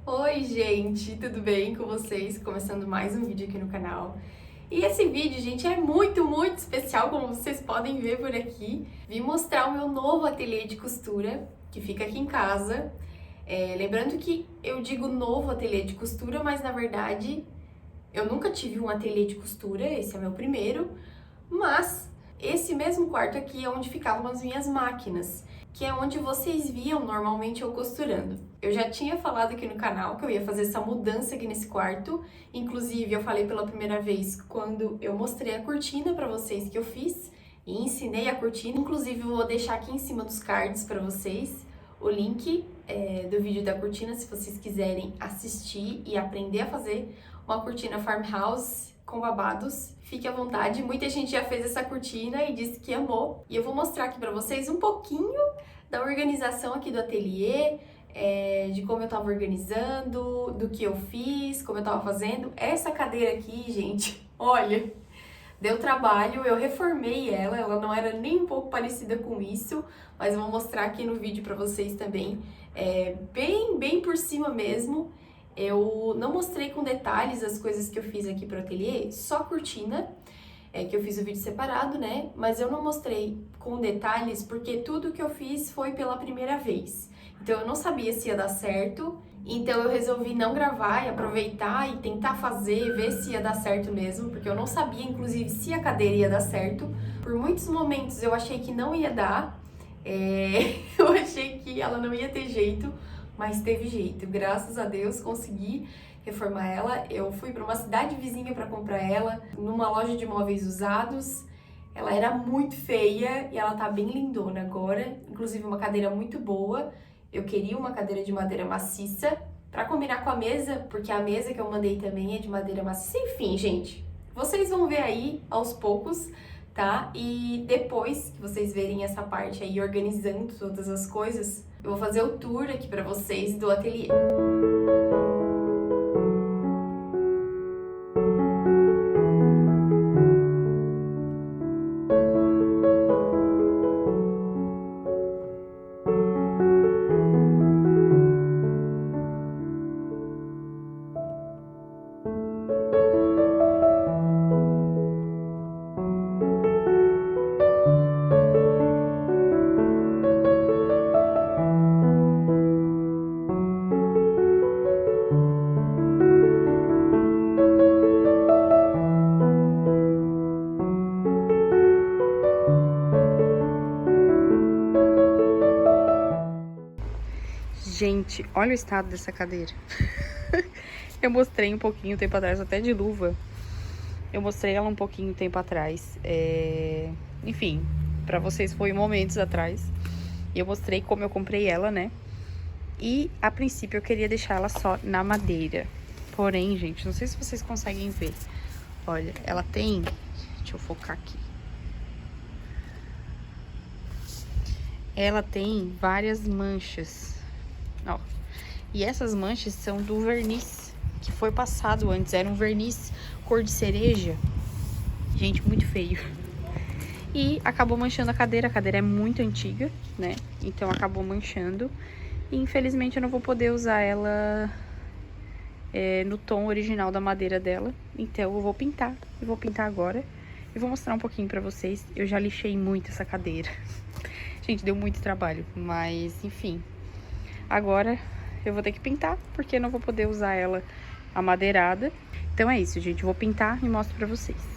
Oi, gente, tudo bem com vocês? Começando mais um vídeo aqui no canal. E esse vídeo, gente, é muito especial, como vocês podem ver por aqui. Vim mostrar o meu novo ateliê de costura, que fica aqui em casa. Lembrando que eu digo novo ateliê de costura, mas na verdade eu nunca tive um ateliê de costura, esse é o meu primeiro. Mas esse mesmo quarto aqui é onde ficavam as minhas máquinas, que é onde vocês viam normalmente eu costurando. Eu já tinha falado aqui no canal que eu ia fazer essa mudança aqui nesse quarto, inclusive eu falei pela primeira vez quando eu mostrei a cortina para vocês que eu fiz e ensinei a cortina. Inclusive eu vou deixar aqui em cima dos cards para vocês o link do vídeo da cortina, se vocês quiserem assistir e aprender a fazer uma cortina farmhouse com babados, fique à vontade. Muita gente já fez essa cortina e disse que amou. E eu vou mostrar aqui pra vocês um pouquinho da organização aqui do ateliê, de como eu tava organizando, do que eu fiz, como eu tava fazendo. Essa cadeira aqui, gente, olha, deu trabalho, eu reformei ela não era nem um pouco parecida com isso, mas eu vou mostrar aqui no vídeo pra vocês também, bem por cima mesmo. Eu não mostrei com detalhes as coisas que eu fiz aqui pro ateliê, só a cortina, que eu fiz o vídeo separado, né? Mas eu não mostrei com detalhes porque tudo que eu fiz foi pela primeira vez. Então eu não sabia se ia dar certo, então eu resolvi não gravar e aproveitar e tentar fazer, ver se ia dar certo mesmo, porque eu não sabia, inclusive, se a cadeira ia dar certo. Por muitos momentos eu achei que não ia dar, eu achei que ela não ia ter jeito, mas teve jeito. Graças a Deus consegui reformar ela. Eu fui para uma cidade vizinha para comprar ela, numa loja de móveis usados. Ela era muito feia e ela tá bem lindona agora, inclusive uma cadeira muito boa. Eu queria uma cadeira de madeira maciça para combinar com a mesa, porque a mesa que eu mandei também é de madeira maciça. Enfim, gente, vocês vão ver aí aos poucos, tá? E depois que vocês verem essa parte aí organizando todas as coisas, eu vou fazer o tour aqui para vocês do ateliê. Gente, olha o estado dessa cadeira. Eu mostrei um pouquinho tempo atrás, até de luva. Eu mostrei ela um pouquinho tempo atrás. Enfim, pra vocês foi momentos atrás. E eu mostrei como eu comprei ela, né? E a princípio eu queria deixar ela só na madeira. Porém, gente, não sei se vocês conseguem ver. Olha, ela tem... Deixa eu focar aqui. Ela tem várias manchas. Ó, e essas manchas são do verniz que foi passado antes. Era um verniz cor de cereja. Gente, muito feio. E acabou manchando a cadeira. A cadeira é muito antiga, né? Então acabou manchando. E infelizmente eu não vou poder usar ela no tom original da madeira dela. Então eu vou pintar. Eu vou pintar agora. E vou mostrar um pouquinho pra vocês. Eu já lixei muito essa cadeira. Gente, deu muito trabalho. Mas, enfim... Agora eu vou ter que pintar, porque eu não vou poder usar ela amadeirada. Então é isso, gente. Eu vou pintar e mostro pra vocês.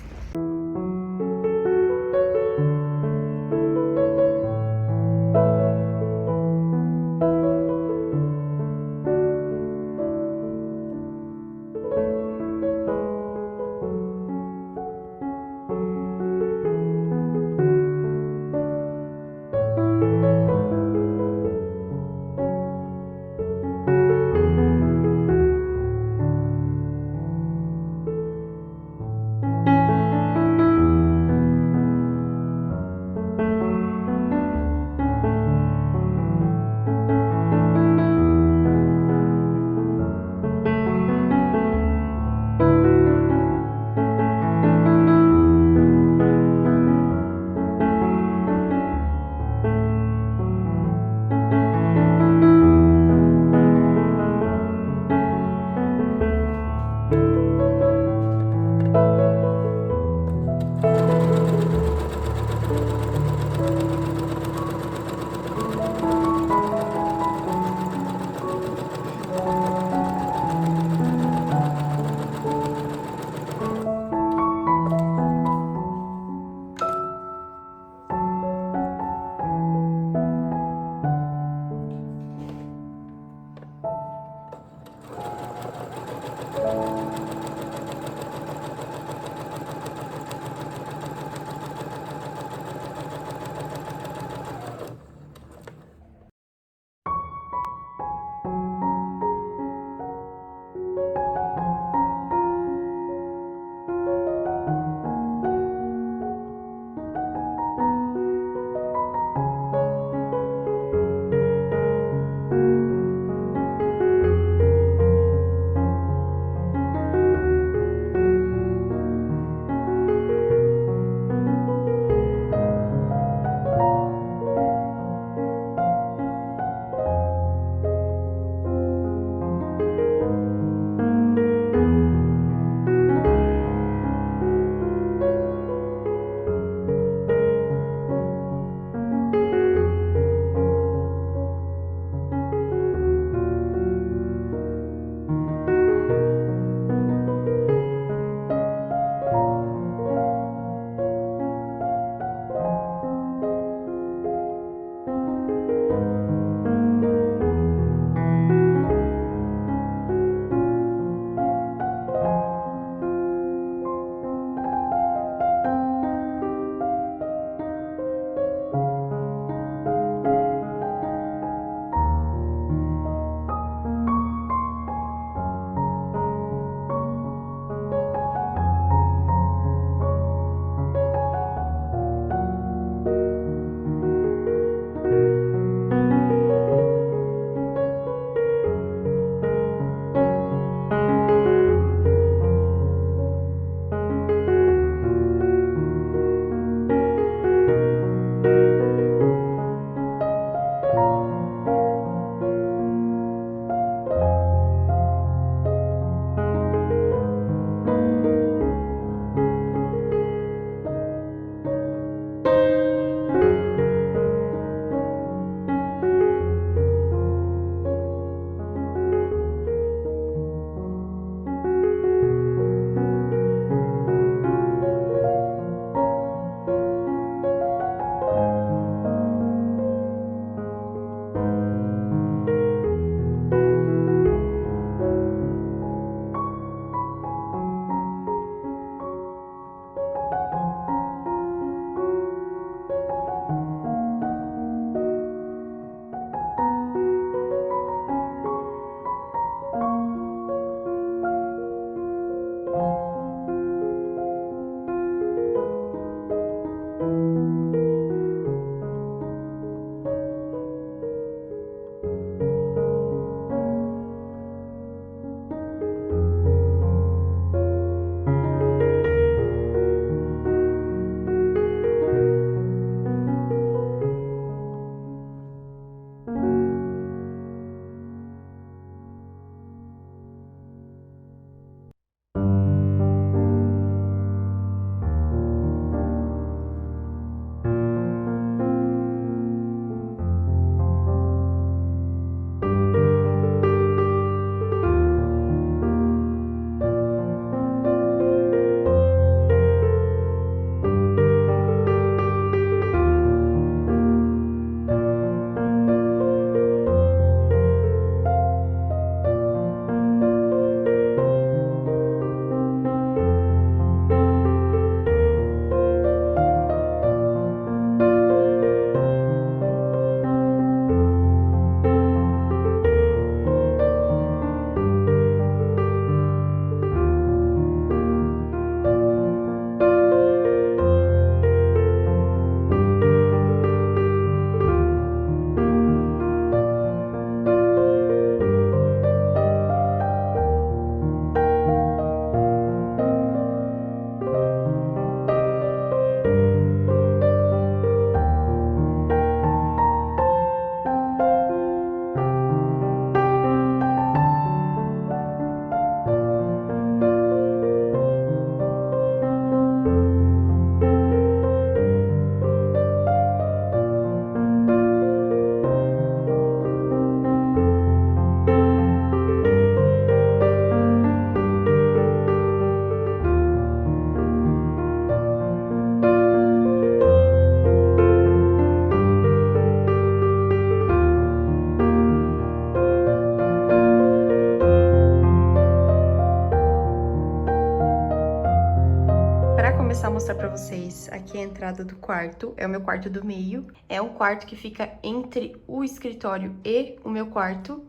começar a mostrar pra vocês aqui a entrada do quarto. É o meu quarto do meio. É um quarto que fica entre o escritório e o meu quarto.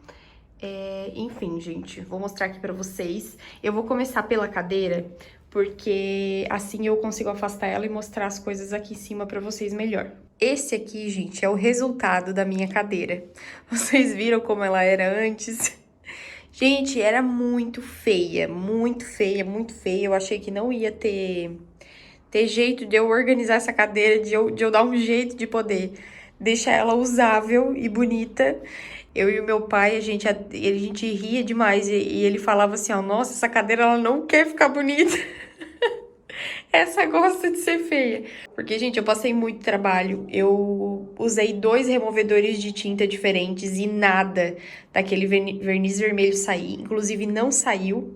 Enfim, gente, vou mostrar aqui pra vocês. Eu vou começar pela cadeira, porque assim eu consigo afastar ela e mostrar as coisas aqui em cima pra vocês melhor. Esse aqui, gente, é o resultado da minha cadeira. Vocês viram como ela era antes? Gente, era muito feia, muito feia, muito feia. Eu achei que não ia ter jeito de eu organizar essa cadeira, de eu dar um jeito de poder deixar ela usável e bonita. Eu e o meu pai, a gente ria demais e ele falava assim, ó, nossa, essa cadeira ela não quer ficar bonita. Essa gosta de ser feia. Porque, gente, eu passei muito trabalho. Eu usei 2 removedores de tinta diferentes e nada daquele verniz vermelho sair. Inclusive, não saiu.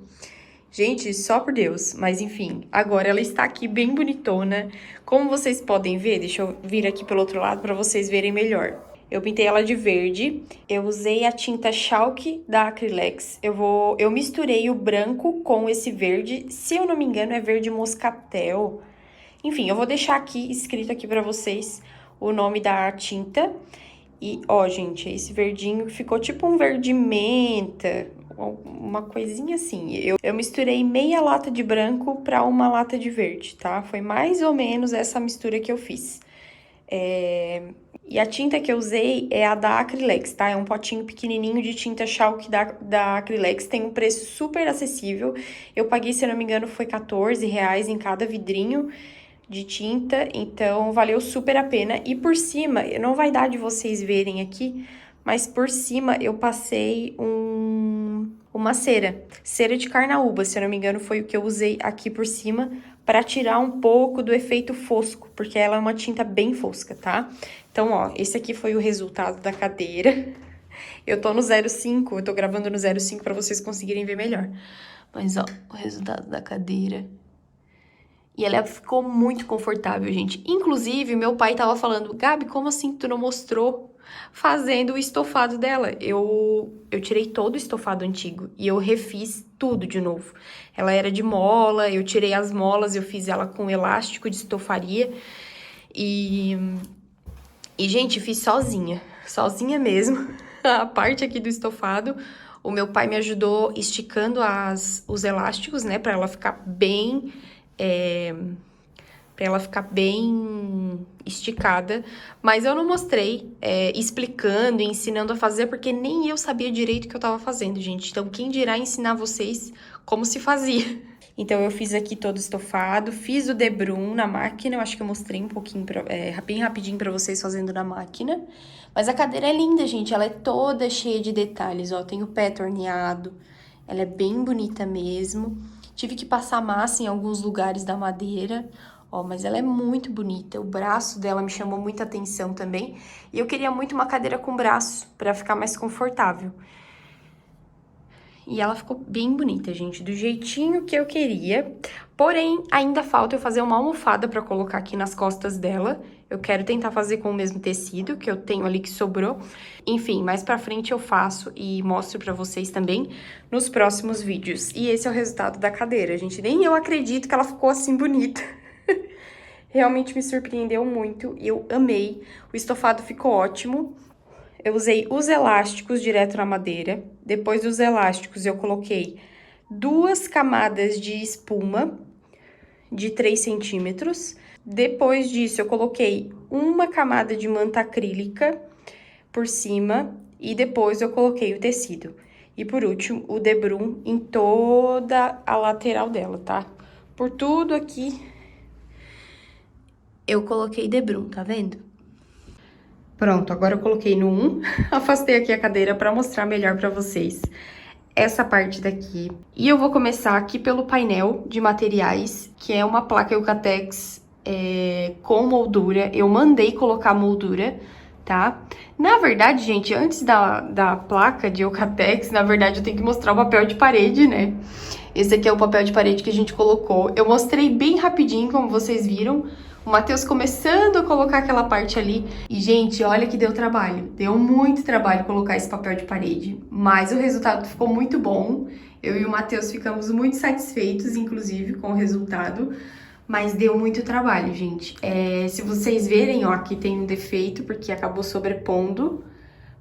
Gente, só por Deus. Mas, enfim, agora ela está aqui bem bonitona. Como vocês podem ver, deixa eu vir aqui pelo outro lado para vocês verem melhor. Eu pintei ela de verde, eu usei a tinta Chalk da Acrylex. Eu misturei o branco com esse verde, se eu não me engano é verde moscatel. Enfim, eu vou deixar aqui, escrito aqui pra vocês, o nome da tinta. E, ó, gente, esse verdinho ficou tipo um verde menta, uma coisinha assim. Eu misturei meia lata de branco pra uma lata de verde, tá? Foi mais ou menos essa mistura que eu fiz. E a tinta que eu usei é a da Acrylex, tá? É um potinho pequenininho de tinta Chalk da Acrylex. Tem um preço super acessível. Eu paguei, se eu não me engano, foi R$14 em cada vidrinho de tinta. Então, valeu super a pena. E por cima, não vai dar de vocês verem aqui, mas por cima eu passei uma cera. Cera de carnaúba, se eu não me engano, foi o que eu usei aqui por cima para tirar um pouco do efeito fosco, porque ela é uma tinta bem fosca, tá? Então, ó, esse aqui foi o resultado da cadeira. Eu tô no 05, eu tô gravando no 05 para vocês conseguirem ver melhor. Mas, ó, o resultado da cadeira. E ela ficou muito confortável, gente. Inclusive, meu pai tava falando, Gabi, como assim tu não mostrou fazendo o estofado dela? Eu tirei todo o estofado antigo e eu refiz tudo de novo. Ela era de mola, eu tirei as molas, eu fiz ela com elástico de estofaria. E gente, fiz sozinha mesmo. A parte aqui do estofado, o meu pai me ajudou esticando os elásticos, né, pra ela ficar bem... pra ela ficar bem esticada, mas eu não mostrei explicando e ensinando a fazer, porque nem eu sabia direito o que eu tava fazendo, gente. Então, quem dirá ensinar vocês como se fazia? Então, eu fiz aqui todo estofado, fiz o debrum na máquina, eu acho que eu mostrei um pouquinho, bem rapidinho pra vocês fazendo na máquina. Mas a cadeira é linda, gente, ela é toda cheia de detalhes, ó, tem o pé torneado, ela é bem bonita mesmo. Tive que passar massa em alguns lugares da madeira, ó, mas ela é muito bonita. O braço dela me chamou muita atenção também. E eu queria muito uma cadeira com braço, pra ficar mais confortável. E ela ficou bem bonita, gente, do jeitinho que eu queria. Porém, ainda falta eu fazer uma almofada pra colocar aqui nas costas dela. Eu quero tentar fazer com o mesmo tecido que eu tenho ali que sobrou. Enfim, mais pra frente eu faço e mostro pra vocês também nos próximos vídeos. E esse é o resultado da cadeira, gente. Nem eu acredito que ela ficou assim bonita. Realmente me surpreendeu muito e eu amei. O estofado ficou ótimo. Eu usei os elásticos direto na madeira. Depois dos elásticos, eu coloquei 2 camadas de espuma de 3 centímetros. Depois disso, eu coloquei uma camada de manta acrílica por cima. E depois eu coloquei o tecido. E por último, o debrum em toda a lateral dela, tá? Por tudo aqui, eu coloquei debrum, tá vendo? Pronto, agora eu coloquei no 1, afastei aqui a cadeira pra mostrar melhor pra vocês essa parte daqui. E eu vou começar aqui pelo painel de materiais, que é uma placa Eucatex com moldura. Eu mandei colocar moldura, tá? Na verdade, gente, antes da placa de Eucatex, na verdade eu tenho que mostrar o papel de parede, né? Esse aqui é o papel de parede que a gente colocou. Eu mostrei bem rapidinho, como vocês viram. O Matheus começando a colocar aquela parte ali. E, gente, olha que deu trabalho. Deu muito trabalho colocar esse papel de parede. Mas o resultado ficou muito bom. Eu e o Matheus ficamos muito satisfeitos, inclusive, com o resultado. Mas deu muito trabalho, gente. Se vocês verem, ó, aqui tem um defeito, porque acabou sobrepondo.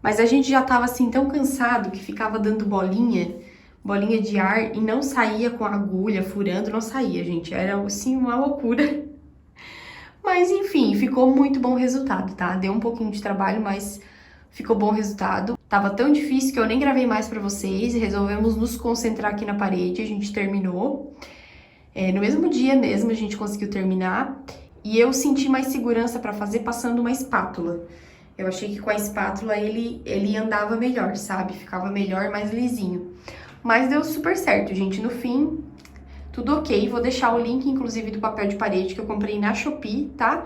Mas a gente já tava, assim, tão cansado que ficava dando bolinha de ar, e não saía com a agulha, furando, não saía, gente. Era, assim, uma loucura. Mas, enfim, ficou muito bom o resultado, tá? Deu um pouquinho de trabalho, mas ficou bom o resultado. Tava tão difícil que eu nem gravei mais pra vocês. Resolvemos nos concentrar aqui na parede, a gente terminou. No mesmo dia mesmo a gente conseguiu terminar. E eu senti mais segurança pra fazer passando uma espátula. Eu achei que com a espátula ele andava melhor, sabe? Ficava melhor, mais lisinho. Mas deu super certo, gente. No fim, tudo ok. Vou deixar o link, inclusive, do papel de parede que eu comprei na Shopee, tá?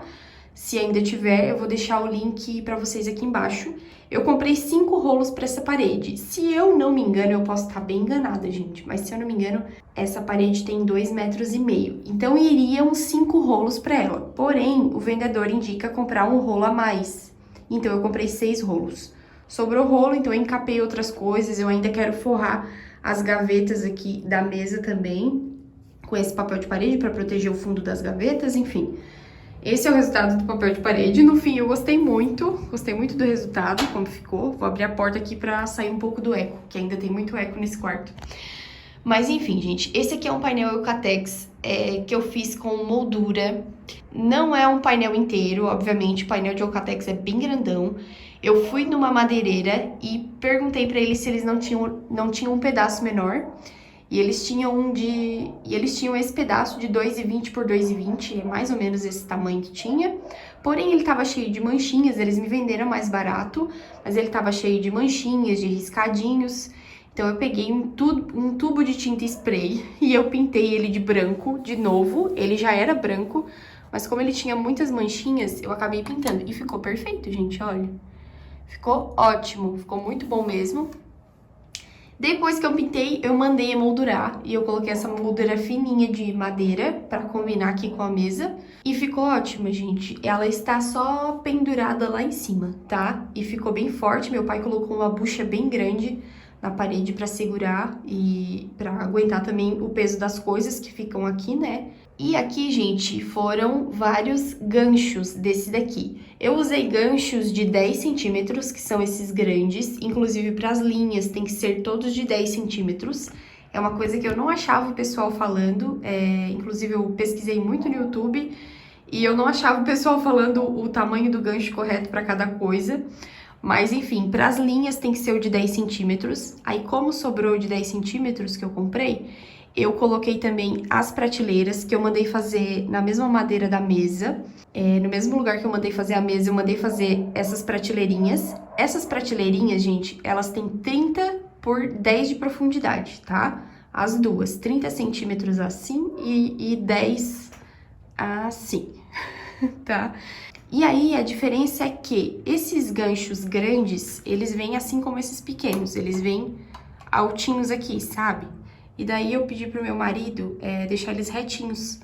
Se ainda tiver, eu vou deixar o link pra vocês aqui embaixo. Eu comprei 5 rolos pra essa parede. Se eu não me engano, eu posso estar bem enganada, gente, mas se eu não me engano, essa parede tem 2,5 metros. Então, iriam 5 rolos pra ela. Porém, o vendedor indica comprar um rolo a mais. Então, eu comprei 6 rolos. Sobrou rolo, então eu encapei outras coisas. Eu ainda quero forrar as gavetas aqui da mesa também, com esse papel de parede pra proteger o fundo das gavetas, enfim. Esse é o resultado do papel de parede. No fim, eu gostei muito do resultado, como ficou. Vou abrir a porta aqui pra sair um pouco do eco, que ainda tem muito eco nesse quarto. Mas enfim, gente, esse aqui é um painel Eucatex que eu fiz com moldura. Não é um painel inteiro, obviamente, o painel de Eucatex é bem grandão. Eu fui numa madeireira e perguntei pra eles se eles não tinham um pedaço menor. E eles tinham esse pedaço de 2,20 por 2,20, é mais ou menos esse tamanho que tinha. Porém, ele tava cheio de manchinhas, eles me venderam mais barato, mas ele tava cheio de manchinhas, de riscadinhos. Então eu peguei um tubo de tinta spray e eu pintei ele de branco de novo. Ele já era branco, mas como ele tinha muitas manchinhas, eu acabei pintando. E ficou perfeito, gente, olha. Ficou ótimo, ficou muito bom mesmo. Depois que eu pintei, eu mandei emoldurar e eu coloquei essa moldura fininha de madeira pra combinar aqui com a mesa. E ficou ótima, gente. Ela está só pendurada lá em cima, tá? E ficou bem forte. Meu pai colocou uma bucha bem grande na parede pra segurar e pra aguentar também o peso das coisas que ficam aqui, né? E aqui, gente, foram vários ganchos desse daqui. Eu usei ganchos de 10 centímetros, que são esses grandes, inclusive para as linhas tem que ser todos de 10 centímetros. É uma coisa que eu não achava o pessoal falando, inclusive eu pesquisei muito no YouTube e eu não achava o pessoal falando o tamanho do gancho correto para cada coisa. Mas enfim, para as linhas tem que ser o de 10 centímetros. Aí como sobrou de 10 centímetros que eu comprei, eu coloquei também as prateleiras, que eu mandei fazer na mesma madeira da mesa. No mesmo lugar que eu mandei fazer a mesa, eu mandei fazer essas prateleirinhas. Essas prateleirinhas, gente, elas têm 30 por 10 de profundidade, tá? As duas, 30 centímetros assim e 10 assim, tá? E aí, a diferença é que esses ganchos grandes, eles vêm assim como esses pequenos, eles vêm altinhos aqui, sabe? E daí eu pedi pro meu marido deixar eles retinhos.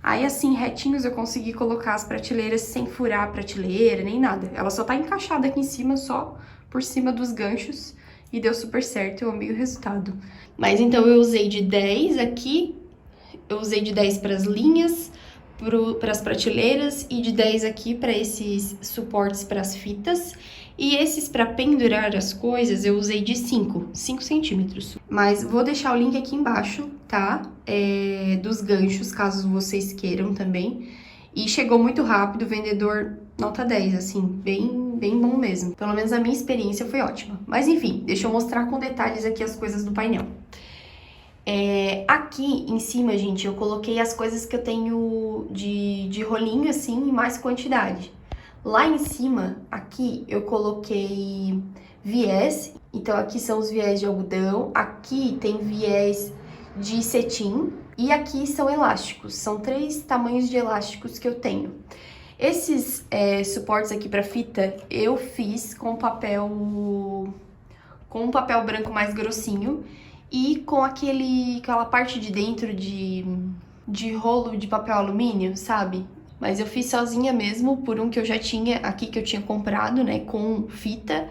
Aí assim, retinhos eu consegui colocar as prateleiras sem furar a prateleira, nem nada. Ela só tá encaixada aqui em cima, só por cima dos ganchos. E deu super certo, eu amei o resultado. Mas então eu usei de 10 aqui, eu usei de 10 pras linhas, pras prateleiras e de 10 aqui para esses suportes pras fitas. E esses para pendurar as coisas eu usei de 5 centímetros. Mas vou deixar o link aqui embaixo, tá? Dos ganchos, caso vocês queiram também. E chegou muito rápido, vendedor nota 10, assim, bem bom mesmo. Pelo menos a minha experiência foi ótima. Mas enfim, deixa eu mostrar com detalhes aqui as coisas do painel. Aqui em cima, gente, eu coloquei as coisas que eu tenho de rolinho, assim, em mais quantidade. Lá em cima, aqui, eu coloquei viés. Então, aqui são os viés de algodão. Aqui tem viés de cetim. E aqui são elásticos. São 3 tamanhos de elásticos que eu tenho. Esses suportes aqui pra fita, eu fiz com um papel branco mais grossinho. E com aquela parte de dentro de rolo de papel alumínio, sabe? Mas eu fiz sozinha mesmo, por um que eu já tinha aqui, que eu tinha comprado, né, com fita.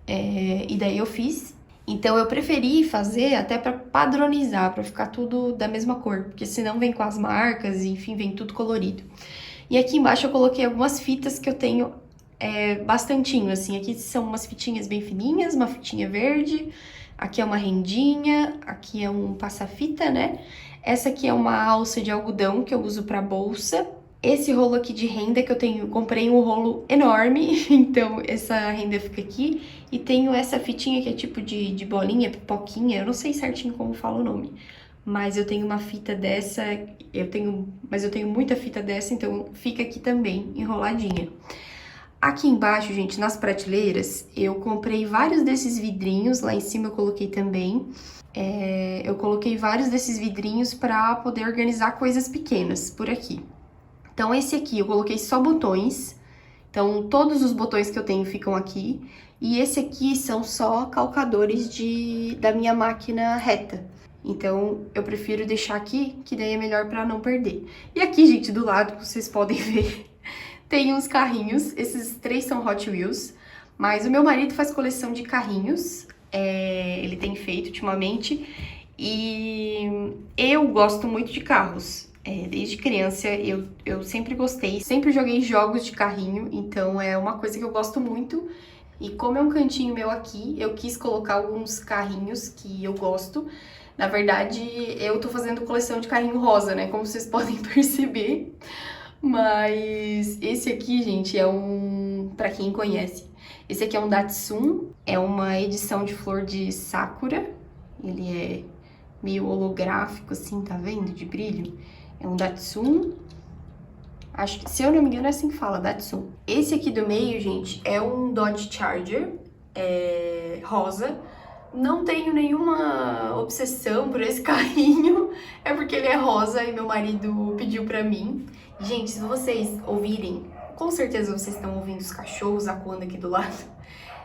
E daí eu fiz. Então eu preferi fazer até para padronizar, para ficar tudo da mesma cor, porque senão vem com as marcas, e, enfim, vem tudo colorido. E aqui embaixo eu coloquei algumas fitas que eu tenho bastantinho, assim. Aqui são umas fitinhas bem fininhas, uma fitinha verde, aqui é uma rendinha, aqui é um passa-fita, né? Essa aqui é uma alça de algodão que eu uso para bolsa. Esse rolo aqui de renda que eu tenho, comprei um rolo enorme, então essa renda fica aqui. E tenho essa fitinha que é tipo de bolinha, pipoquinha, eu não sei certinho como fala o nome. Mas eu tenho uma fita dessa, mas eu tenho muita fita dessa, então fica aqui também, enroladinha. Aqui embaixo, gente, nas prateleiras, eu comprei vários desses vidrinhos, lá em cima eu coloquei também. Eu coloquei vários desses vidrinhos pra poder organizar coisas pequenas por aqui. Então, esse aqui eu coloquei só botões, então todos os botões que eu tenho ficam aqui. E esse aqui são só calcadores da minha máquina reta. Então, eu prefiro deixar aqui, que daí é melhor pra não perder. E aqui, gente, do lado, vocês podem ver, tem uns carrinhos. Esses 3 são Hot Wheels, mas o meu marido faz coleção de carrinhos. Ele tem feito ultimamente. E eu gosto muito de carros. Desde criança eu sempre gostei, sempre joguei jogos de carrinho, então é uma coisa que eu gosto muito. E como é um cantinho meu aqui, eu quis colocar alguns carrinhos que eu gosto. Na verdade, eu tô fazendo coleção de carrinho rosa, né, como vocês podem perceber. Mas esse aqui, gente, pra quem conhece, esse aqui é um Datsun, é uma edição de flor de Sakura. Ele é meio holográfico assim, tá vendo, de brilho? É um Datsun, acho que, se eu não me engano, é assim que fala, Datsun. Esse aqui do meio, gente, é um Dodge Charger, rosa. Não tenho nenhuma obsessão por esse carrinho, é porque ele é rosa e meu marido pediu pra mim. Gente, se vocês ouvirem, com certeza vocês estão ouvindo os cachorros acuando aqui do lado.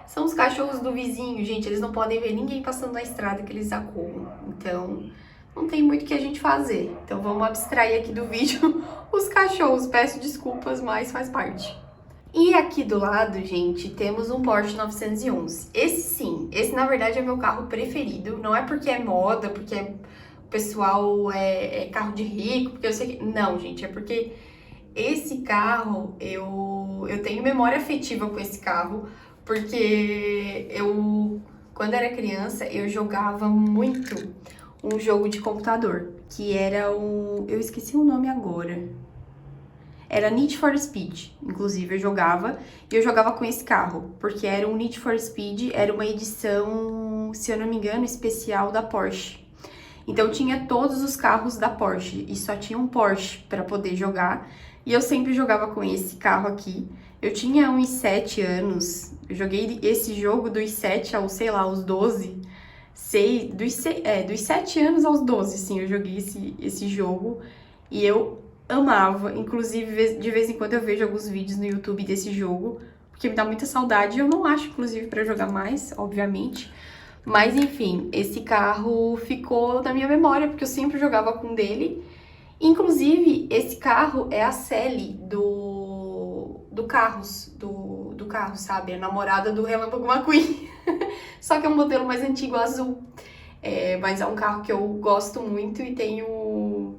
São os cachorros do vizinho, gente, eles não podem ver ninguém passando na estrada que eles acuam. Então, não tem muito o que a gente fazer. Então vamos abstrair aqui do vídeo os cachorros. Peço desculpas, mas faz parte. E aqui do lado, gente, temos um Porsche 911. Esse sim, esse na verdade é meu carro preferido. Não é porque é moda, porque o pessoal é carro de rico, porque eu sei que... Não, gente, é porque esse carro, eu tenho memória afetiva com esse carro. Porque quando era criança, eu jogava muito um jogo de computador, que era eu esqueci o nome agora. Era Need for Speed, inclusive eu jogava com esse carro, porque era um Need for Speed, era uma edição, se eu não me engano, especial da Porsche. Então tinha todos os carros da Porsche e só tinha um Porsche para poder jogar, e eu sempre jogava com esse carro aqui. Eu tinha uns 7 anos, eu joguei esse jogo dos 7 aos, sei lá, aos 12, dos 7 anos aos 12, sim, eu joguei esse jogo e eu amava. Inclusive, de vez em quando eu vejo alguns vídeos no YouTube desse jogo, porque me dá muita saudade. Eu não acho, inclusive, pra jogar mais, obviamente. Mas, enfim, esse carro ficou na minha memória, porque eu sempre jogava com dele. Inclusive, esse carro é a Sally do Carros, do carro, sabe? A namorada do Relâmpago McQueen. Só que é um modelo mais antigo, azul. Mas é um carro que eu gosto muito e tenho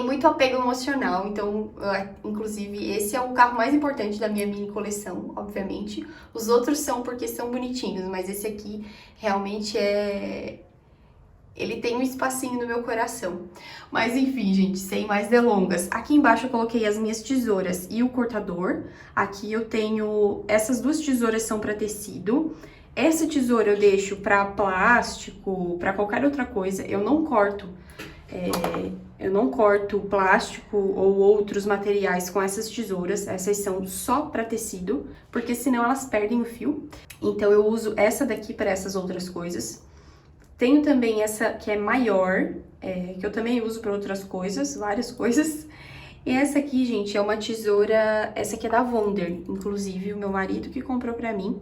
muito apego emocional. Então, inclusive, esse é o carro mais importante da minha mini coleção, obviamente. Os outros são porque são bonitinhos, mas esse aqui realmente ele tem um espacinho no meu coração. Mas enfim, gente, sem mais delongas. Aqui embaixo eu coloquei as minhas tesouras e o cortador. Aqui eu tenho... Essas 2 tesouras são para tecido. Essa tesoura eu deixo para plástico, para qualquer outra coisa. Eu não corto plástico ou outros materiais com essas tesouras. Essas são só para tecido, porque senão elas perdem o fio. Então eu uso essa daqui para essas outras coisas. Tenho também essa que é maior, que eu também uso para outras coisas, várias coisas. E essa aqui, gente, é uma tesoura, essa aqui é da Wonder, inclusive o meu marido que comprou pra mim.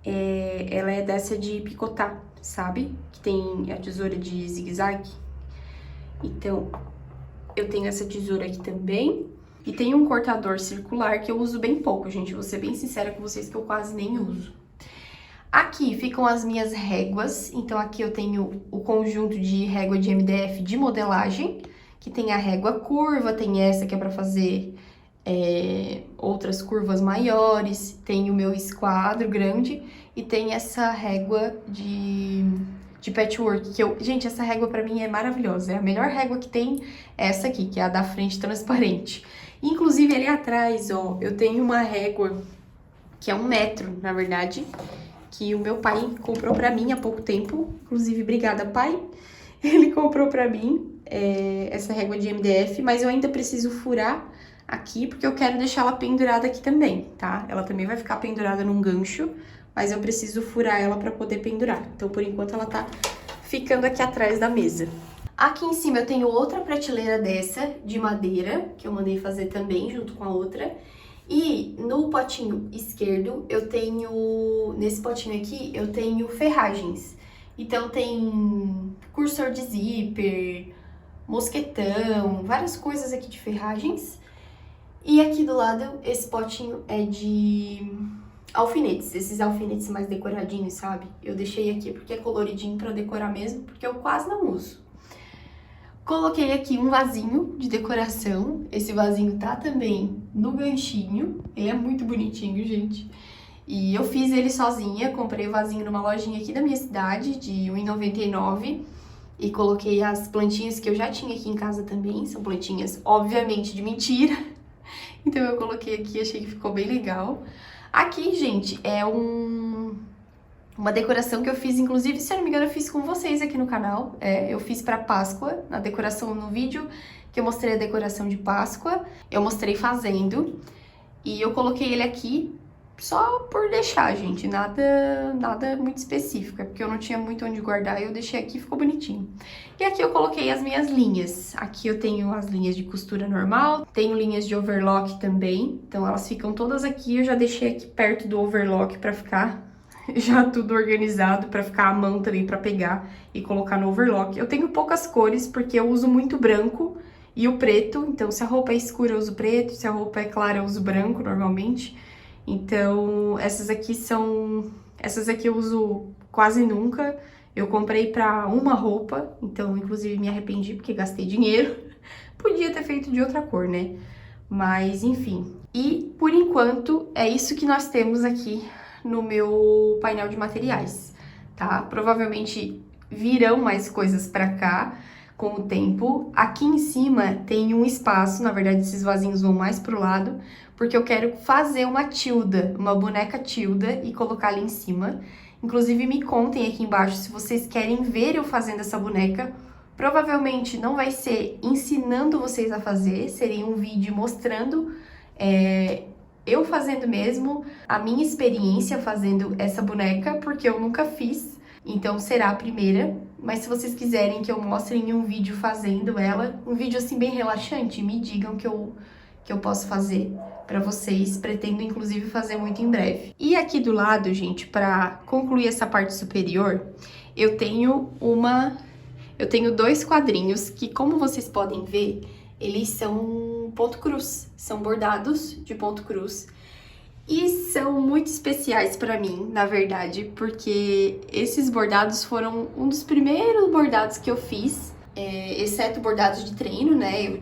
Ela é dessa de picotar, sabe? Que tem a tesoura de zigue-zague. Então, eu tenho essa tesoura aqui também. E tem um cortador circular que eu uso bem pouco, gente. Vou ser bem sincera com vocês que eu quase nem uso. Aqui ficam as minhas réguas, então aqui eu tenho o conjunto de régua de MDF de modelagem, que tem a régua curva, tem essa que é para fazer outras curvas maiores, tem o meu esquadro grande e tem essa régua de patchwork, que gente, essa régua pra mim é maravilhosa, é a melhor régua que tem, é essa aqui, que é a da frente transparente. Inclusive ali atrás, ó, eu tenho uma régua que é 1 metro, na verdade, que o meu pai comprou pra mim há pouco tempo, inclusive, obrigada, pai. Ele comprou pra mim essa régua de MDF, mas eu ainda preciso furar aqui, porque eu quero deixar ela pendurada aqui também, tá? Ela também vai ficar pendurada num gancho, mas eu preciso furar ela pra poder pendurar. Então, por enquanto, ela tá ficando aqui atrás da mesa. Aqui em cima eu tenho outra prateleira dessa, de madeira, que eu mandei fazer também, junto com a outra. E no potinho esquerdo, eu tenho, nesse potinho aqui, eu tenho ferragens. Então tem cursor de zíper, mosquetão, várias coisas aqui de ferragens. E aqui do lado, esse potinho é de alfinetes, esses alfinetes mais decoradinhos, sabe? Eu deixei aqui porque é coloridinho pra decorar mesmo, porque eu quase não uso. Coloquei aqui um vasinho de decoração, esse vasinho tá também no ganchinho, ele é muito bonitinho, gente. E eu fiz ele sozinha, comprei o vasinho numa lojinha aqui da minha cidade, de R$1,99, e coloquei as plantinhas que eu já tinha aqui em casa também, são plantinhas, obviamente, de mentira. Então eu coloquei aqui, achei que ficou bem legal. Aqui, gente, é uma decoração que eu fiz, inclusive, se eu não me engano, eu fiz com vocês aqui no canal. Eu fiz pra Páscoa, na decoração no vídeo, que eu mostrei a decoração de Páscoa. Eu mostrei fazendo. E eu coloquei ele aqui só por deixar, gente. Nada muito específico. É porque eu não tinha muito onde guardar e eu deixei aqui, ficou bonitinho. E aqui eu coloquei as minhas linhas. Aqui eu tenho as linhas de costura normal. Tenho linhas de overlock também. Então elas ficam todas aqui. Eu já deixei aqui perto do overlock pra ficar já tudo organizado, pra ficar à mão também pra pegar e colocar no overlock. Eu tenho poucas cores, porque eu uso muito branco e o preto. Então, se a roupa é escura, eu uso preto. Se a roupa é clara, eu uso branco, normalmente. Então, essas aqui eu uso quase nunca. Eu comprei pra uma roupa, então, inclusive, me arrependi porque gastei dinheiro. Podia ter feito de outra cor, né? Mas, enfim. E, por enquanto, é isso que nós temos aqui no meu painel de materiais, tá? Provavelmente virão mais coisas pra cá com o tempo. Aqui em cima tem um espaço, na verdade esses vasinhos vão mais pro lado, porque eu quero fazer uma Tilda, uma boneca Tilda e colocar ali em cima. Inclusive me contem aqui embaixo se vocês querem ver eu fazendo essa boneca. Provavelmente não vai ser ensinando vocês a fazer, seria um vídeo mostrando eu fazendo mesmo, a minha experiência fazendo essa boneca, porque eu nunca fiz, então será a primeira. Mas se vocês quiserem que eu mostre em um vídeo fazendo ela, um vídeo assim bem relaxante, me digam que eu posso fazer pra vocês. Pretendo inclusive fazer muito em breve. E aqui do lado, gente, pra concluir essa parte superior, eu tenho 2 quadrinhos que, como vocês podem ver, eles são ponto cruz, são bordados de ponto cruz. E são muito especiais pra mim, na verdade, porque esses bordados foram um dos primeiros bordados que eu fiz, exceto bordados de treino, né?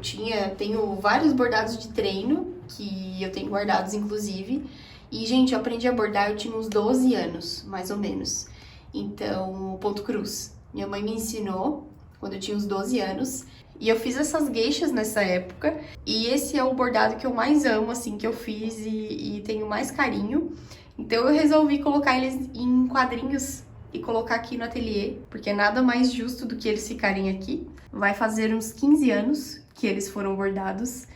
Tenho vários bordados de treino, que eu tenho guardados, inclusive. E, gente, eu aprendi a bordar, eu tinha uns 12 anos, mais ou menos. Então, ponto cruz. Minha mãe me ensinou quando eu tinha uns 12 anos. E eu fiz essas gueixas nessa época, e esse é o bordado que eu mais amo, assim, que eu fiz e tenho mais carinho. Então eu resolvi colocar eles em quadrinhos e colocar aqui no ateliê, porque nada mais justo do que eles ficarem aqui. Vai fazer uns 15 anos que eles foram bordados,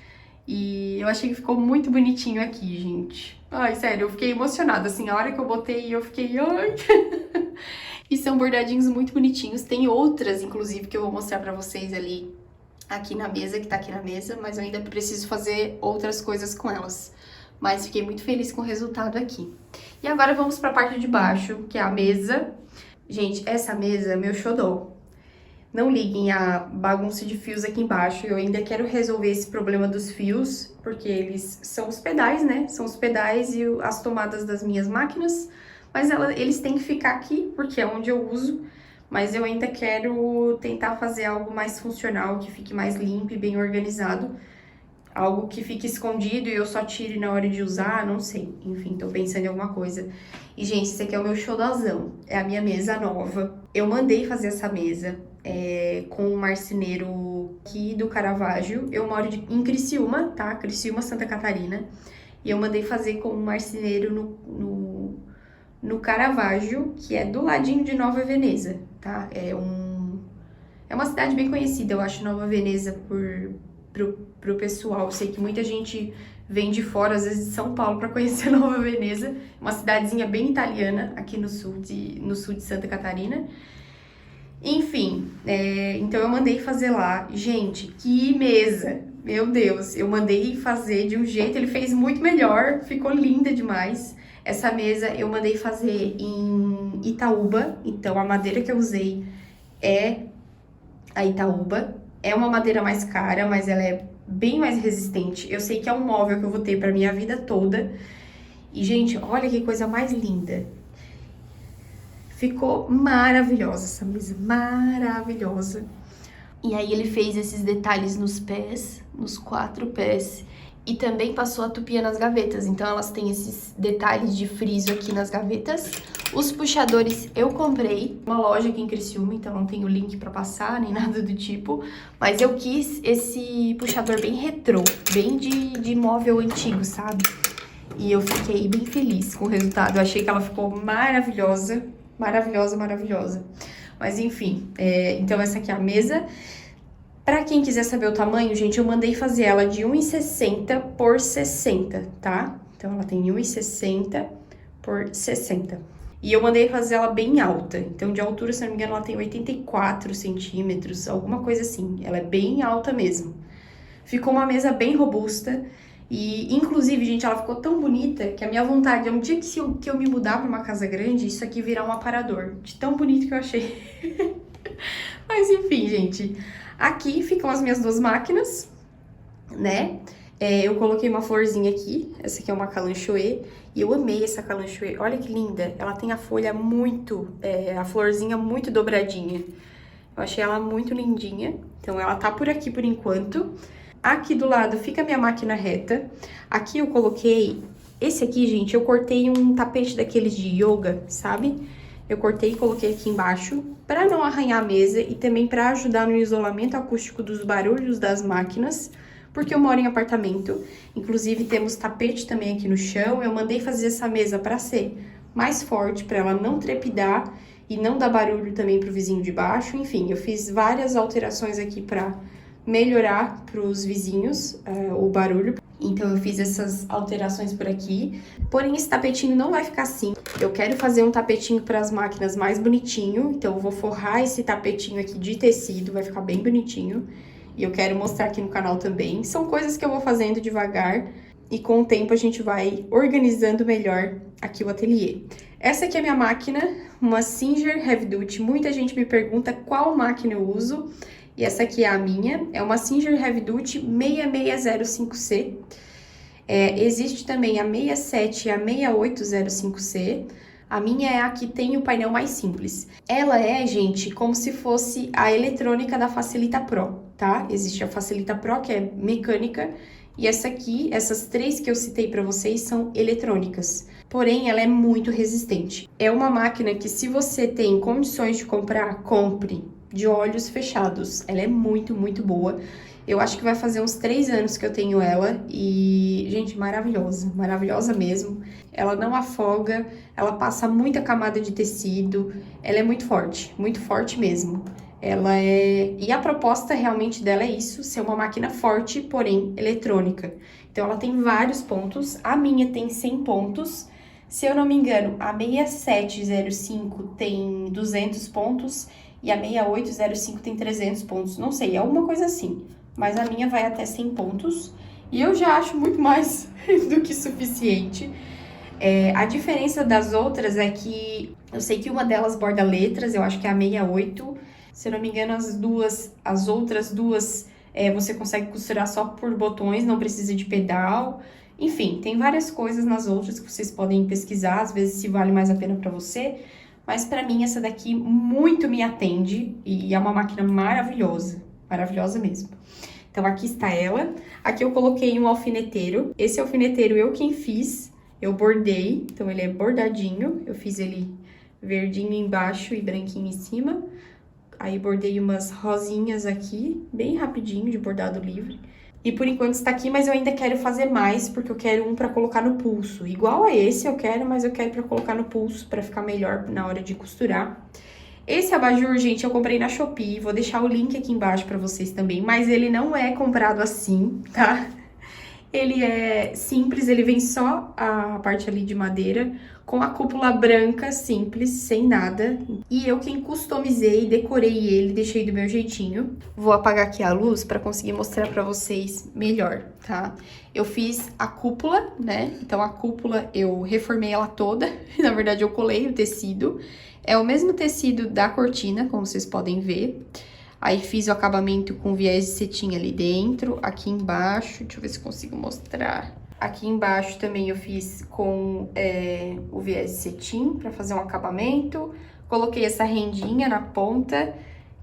e eu achei que ficou muito bonitinho aqui, gente. Ai, sério, eu fiquei emocionada, assim, a hora que eu botei, eu fiquei... Ai... E são bordadinhos muito bonitinhos, tem outras, inclusive, que eu vou mostrar pra vocês ali, aqui na mesa, que tá aqui na mesa, mas eu ainda preciso fazer outras coisas com elas. Mas fiquei muito feliz com o resultado aqui. E agora vamos pra parte de baixo, que é a mesa. Gente, essa mesa é meu xodó. Não liguem a bagunça de fios aqui embaixo, eu ainda quero resolver esse problema dos fios, porque eles são os pedais, né? São os pedais e as tomadas das minhas máquinas, mas eles têm que ficar aqui, porque é onde eu uso, mas eu ainda quero tentar fazer algo mais funcional, que fique mais limpo e bem organizado, algo que fique escondido e eu só tire na hora de usar, não sei. Enfim, tô pensando em alguma coisa. E, gente, esse aqui é o meu xodózão. É a minha mesa nova. Eu mandei fazer essa mesa com um marceneiro aqui do Caravaggio. Eu moro em Criciúma, tá? Criciúma, Santa Catarina. E eu mandei fazer com um marceneiro no Caravaggio, que é do ladinho de Nova Veneza, tá? É uma cidade bem conhecida, eu acho, Nova Veneza, pro pessoal. Eu sei que muita gente vem de fora, às vezes de São Paulo, para conhecer Nova Veneza, uma cidadezinha bem italiana aqui no sul de Santa Catarina. Enfim, então eu mandei fazer lá. Gente, que mesa! Meu Deus, eu mandei fazer de um jeito, ele fez muito melhor, ficou linda demais. Essa mesa eu mandei fazer em Itaúba, então a madeira que eu usei é a Itaúba. É uma madeira mais cara, mas ela é bem mais resistente. Eu sei que é um móvel que eu vou ter pra minha vida toda. E, gente, olha que coisa mais linda. Ficou maravilhosa essa mesa, maravilhosa. E aí ele fez esses detalhes nos pés, nos 4 pés. E também passou a tupia nas gavetas, então elas têm esses detalhes de friso aqui nas gavetas. Os puxadores eu comprei uma loja aqui em Criciúma, então não tenho link pra passar, nem nada do tipo. Mas eu quis esse puxador bem retrô, bem de móvel antigo, sabe? E eu fiquei bem feliz com o resultado, eu achei que ela ficou maravilhosa, maravilhosa, maravilhosa. Mas enfim, então essa aqui é a mesa. Pra quem quiser saber o tamanho, gente, eu mandei fazer ela de 1,60 por 60, tá? Então, ela tem 1,60 por 60. E eu mandei fazer ela bem alta. Então, de altura, se não me engano, ela tem 84 centímetros, alguma coisa assim. Ela é bem alta mesmo. Ficou uma mesa bem robusta. E, inclusive, gente, ela ficou tão bonita que a minha vontade é um dia que eu me mudar pra uma casa grande, isso aqui virar um aparador. De tão bonito que eu achei. Mas, enfim, gente... Aqui ficam as minhas 2 máquinas, né? Eu coloquei uma florzinha aqui, essa aqui é uma calanchoe, e eu amei essa calanchoe, olha que linda. Ela tem a folha a florzinha muito dobradinha. Eu achei ela muito lindinha, então ela tá por aqui por enquanto. Aqui do lado fica a minha máquina reta. Aqui eu coloquei, esse aqui, gente, eu cortei um tapete daqueles de yoga, sabe? Eu cortei e coloquei aqui embaixo para não arranhar a mesa e também para ajudar no isolamento acústico dos barulhos das máquinas, porque eu moro em apartamento. Inclusive temos tapete também aqui no chão. Eu mandei fazer essa mesa para ser mais forte, para ela não trepidar e não dar barulho também para o vizinho de baixo. Enfim, eu fiz várias alterações aqui para melhorar para os vizinhos o barulho. Então eu fiz essas alterações por aqui. Porém, esse tapetinho não vai ficar assim. Eu quero fazer um tapetinho para as máquinas mais bonitinho. Então eu vou forrar esse tapetinho aqui de tecido, vai ficar bem bonitinho. E eu quero mostrar aqui no canal também. São coisas que eu vou fazendo devagar. E com o tempo a gente vai organizando melhor aqui o ateliê. Essa aqui é a minha máquina, uma Singer Heavy Duty. Muita gente me pergunta qual máquina eu uso. E essa aqui é a minha, é uma Singer Heavy Duty 6605C. Existe também a 67 e a 6805C. A minha é a que tem o painel mais simples. Ela é, gente, como se fosse a eletrônica da Facilita Pro, tá? Existe a Facilita Pro, que é mecânica, e essa aqui, essas 3 que eu citei pra vocês, são eletrônicas. Porém, ela é muito resistente. É uma máquina que, se você tem condições de comprar, compre de olhos fechados. Ela é muito, muito boa. Eu acho que vai fazer uns 3 anos que eu tenho ela e, gente, maravilhosa, maravilhosa mesmo. Ela não afoga, ela passa muita camada de tecido, ela é muito forte mesmo. E a proposta realmente dela é isso, ser uma máquina forte, porém eletrônica. Então ela tem vários pontos, a minha tem 100 pontos. Se eu não me engano, a 6705 tem 200 pontos e a 6805 tem 300 pontos. Não sei, é alguma coisa assim. Mas a minha vai até 100 pontos. E eu já acho muito mais do que suficiente. A diferença das outras é que eu sei que uma delas borda letras, eu acho que é a 68. Se eu não me engano, as outras duas, você consegue costurar só por botões, não precisa de pedal. Enfim, tem várias coisas nas outras que vocês podem pesquisar, às vezes se vale mais a pena pra você. Mas pra mim essa daqui muito me atende e é uma máquina maravilhosa, maravilhosa mesmo. Então aqui está ela. Aqui eu coloquei um alfineteiro. Esse alfineteiro eu quem fiz, eu bordei, então ele é bordadinho. Eu fiz ele verdinho embaixo e branquinho em cima. Aí bordei umas rosinhas aqui, bem rapidinho, de bordado livre. E por enquanto está aqui, mas eu ainda quero fazer mais, porque eu quero um pra colocar no pulso. Igual a esse eu quero, mas eu quero pra colocar no pulso, pra ficar melhor na hora de costurar. Esse abajur, gente, eu comprei na Shopee, vou deixar o link aqui embaixo pra vocês também, mas ele não é comprado assim, tá? Ele é simples, ele vem só a parte ali de madeira, com a cúpula branca, simples, sem nada. E eu quem customizei, decorei ele, deixei do meu jeitinho. Vou apagar aqui a luz pra conseguir mostrar pra vocês melhor, tá? Eu fiz a cúpula, né? Então a cúpula eu reformei ela toda, na verdade eu colei o tecido. É o mesmo tecido da cortina, como vocês podem ver. Aí fiz o acabamento com viés de cetim ali dentro, aqui embaixo, deixa eu ver se consigo mostrar. Aqui embaixo também eu fiz com o viés de cetim para fazer um acabamento. Coloquei essa rendinha na ponta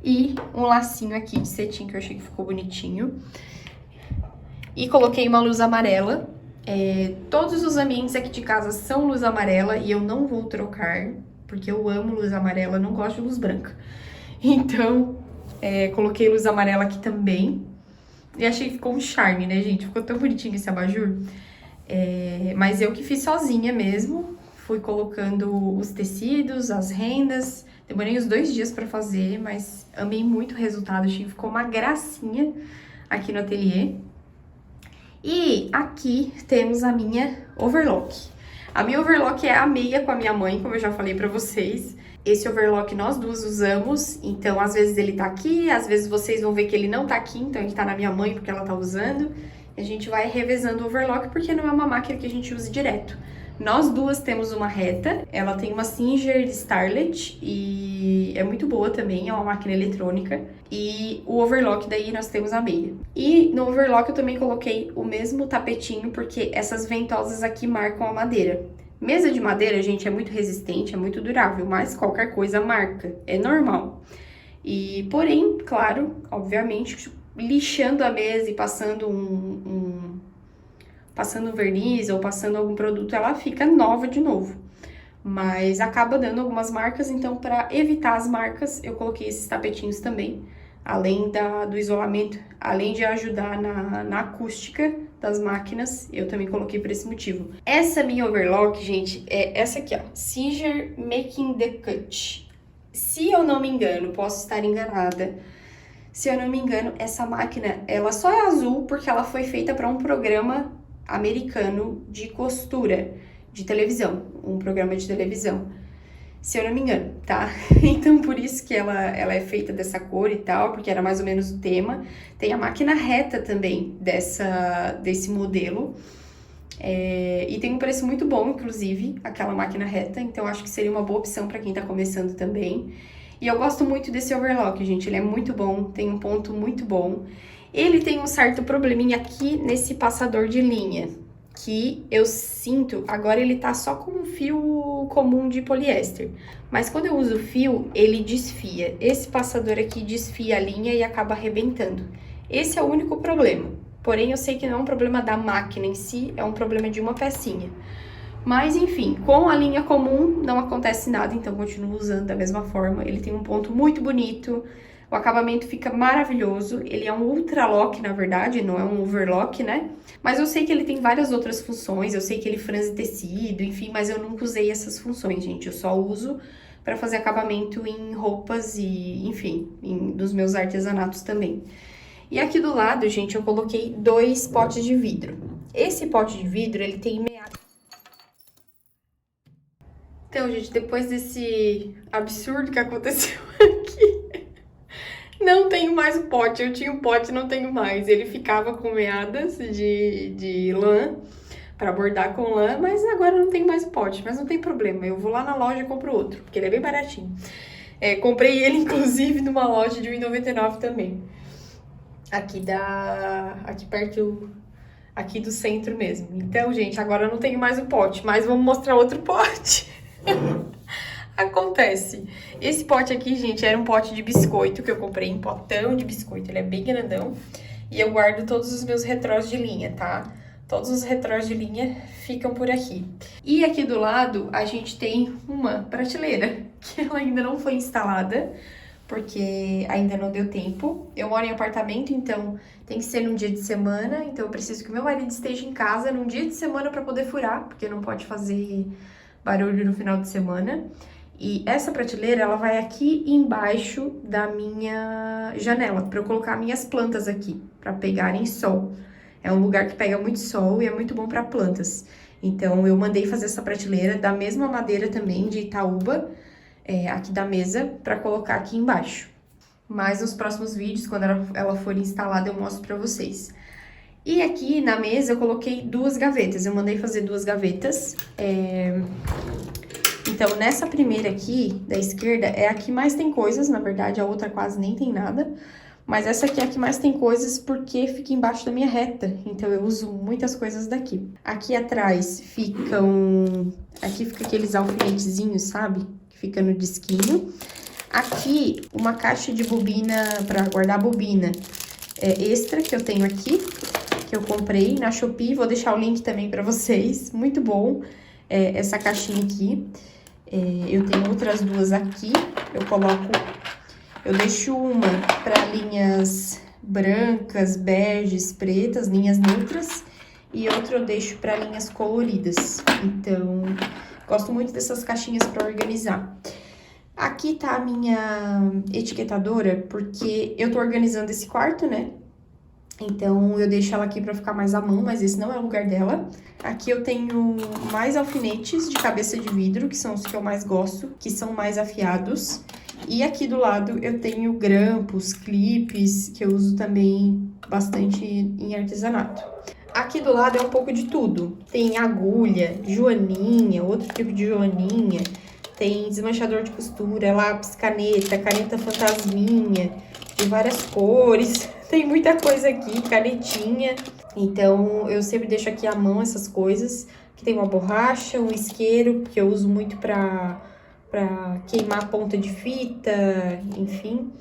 e um lacinho aqui de cetim que eu achei que ficou bonitinho. E coloquei uma luz amarela. Todos os ambientes aqui de casa são luz amarela e eu não vou trocar, porque eu amo luz amarela, não gosto de luz branca. Então, coloquei luz amarela aqui também. E achei que ficou um charme, né, gente? Ficou tão bonitinho esse abajur. Mas eu que fiz sozinha mesmo. Fui colocando os tecidos, as rendas. Demorei uns 2 dias pra fazer, mas amei muito o resultado. Achei que ficou uma gracinha aqui no ateliê. E aqui temos a minha overlock. A minha overlock é a meia com a minha mãe, como eu já falei pra vocês. Esse overlock nós duas usamos, então às vezes ele tá aqui, às vezes vocês vão ver que ele não tá aqui, então ele tá na minha mãe porque ela tá usando. E a gente vai revezando o overlock porque não é uma máquina que a gente use direto. Nós duas temos uma reta, ela tem uma Singer Starlet e é muito boa também, é uma máquina eletrônica. E o overlock daí nós temos a meia. E no overlock eu também coloquei o mesmo tapetinho porque essas ventosas aqui marcam a madeira. Mesa de madeira, gente, é muito resistente, é muito durável, mas qualquer coisa marca, é normal. E, porém, claro, obviamente, lixando a mesa e passando passando um verniz ou passando algum produto, ela fica nova de novo. Mas acaba dando algumas marcas, então para evitar as marcas, eu coloquei esses tapetinhos também. Além do isolamento, além de ajudar na acústica das máquinas, eu também coloquei por esse motivo. Essa minha overlock, gente, é essa aqui, ó, Singer Making the Cut. Se eu não me engano, posso estar enganada, se eu não me engano, essa máquina, ela só é azul porque ela foi feita para um programa americano de costura de televisão, um programa de televisão. Se eu não me engano, tá? Então, por isso que ela é feita dessa cor e tal, porque era mais ou menos o tema. Tem a máquina reta também desse modelo. E tem um preço muito bom, inclusive, aquela máquina reta. Então, acho que seria uma boa opção para quem tá começando também. E eu gosto muito desse overlock, gente. Ele é muito bom, tem um ponto muito bom. Ele tem um certo probleminha aqui nesse passador de linha, que eu sinto, agora ele tá só com um fio comum de poliéster, mas quando eu uso o fio, ele desfia. Esse passador aqui desfia a linha e acaba arrebentando. Esse é o único problema, porém eu sei que não é um problema da máquina em si, é um problema de uma pecinha. Mas enfim, com a linha comum não acontece nada, então continuo usando da mesma forma. Ele tem um ponto muito bonito, o acabamento fica maravilhoso, ele é um ultralock, na verdade, não é um overlock, né? Mas eu sei que ele tem várias outras funções, eu sei que ele franze tecido, enfim, mas eu nunca usei essas funções, gente. Eu só uso para fazer acabamento em roupas e, enfim, dos meus artesanatos também. E aqui do lado, gente, eu coloquei 2 potes de vidro. Esse pote de vidro, ele tem meado. Então, gente, depois desse absurdo que aconteceu aqui, não tenho mais o pote. Eu tinha o pote, não tenho mais. Ele ficava com meadas de lã, pra bordar com lã, mas agora eu não tenho mais o pote. Mas não tem problema, eu vou lá na loja e compro outro, porque ele é bem baratinho. Comprei ele, inclusive, numa loja de R$1,99 também. Aqui perto aqui do centro mesmo. Então, gente, agora eu não tenho mais o pote, mas vamos mostrar outro pote. Acontece. Esse pote aqui, gente, era um pote de biscoito que eu comprei em potão de biscoito. Ele é bem grandão. E eu guardo todos os meus retrós de linha, tá? Todos os retrós de linha ficam por aqui. E aqui do lado, a gente tem uma prateleira, que ela ainda não foi instalada, porque ainda não deu tempo. Eu moro em apartamento, então tem que ser num dia de semana. Então eu preciso que o meu marido esteja em casa num dia de semana para poder furar, porque não pode fazer barulho no final de semana. E essa prateleira, ela vai aqui embaixo da minha janela, para eu colocar minhas plantas aqui, para pegarem sol. É um lugar que pega muito sol e é muito bom para plantas. Então, eu mandei fazer essa prateleira da mesma madeira também, de Itaúba, aqui da mesa, para colocar aqui embaixo. Mas nos próximos vídeos, quando ela for instalada, eu mostro para vocês. E aqui na mesa eu coloquei 2 gavetas, eu mandei fazer 2 gavetas. Então, nessa primeira aqui, da esquerda, é a que mais tem coisas, na verdade, a outra quase nem tem nada. Mas essa aqui é a que mais tem coisas porque fica embaixo da minha reta, então eu uso muitas coisas daqui. Aqui atrás aqui fica aqueles alfinetezinhos, sabe? Que fica no disquinho. Aqui, uma caixa de bobina, para guardar bobina extra que eu tenho aqui, que eu comprei na Shopee. Vou deixar o link também para vocês, muito bom essa caixinha aqui. Eu tenho outras 2 aqui, eu deixo uma para linhas brancas, beges, pretas, linhas neutras, e outra eu deixo para linhas coloridas. Então, gosto muito dessas caixinhas para organizar. Aqui tá a minha etiquetadora, porque eu tô organizando esse quarto, né? Então, eu deixo ela aqui pra ficar mais à mão, mas esse não é o lugar dela. Aqui eu tenho mais alfinetes de cabeça de vidro, que são os que eu mais gosto, que são mais afiados. E aqui do lado eu tenho grampos, clipes, que eu uso também bastante em artesanato. Aqui do lado é um pouco de tudo. Tem agulha, joaninha, outro tipo de joaninha. Tem desmanchador de costura, lápis, caneta fantasminha, de várias cores. Tem muita coisa aqui, canetinha. Então, eu sempre deixo aqui à mão essas coisas. Aqui tem uma borracha, um isqueiro, que eu uso muito pra queimar a ponta de fita, enfim.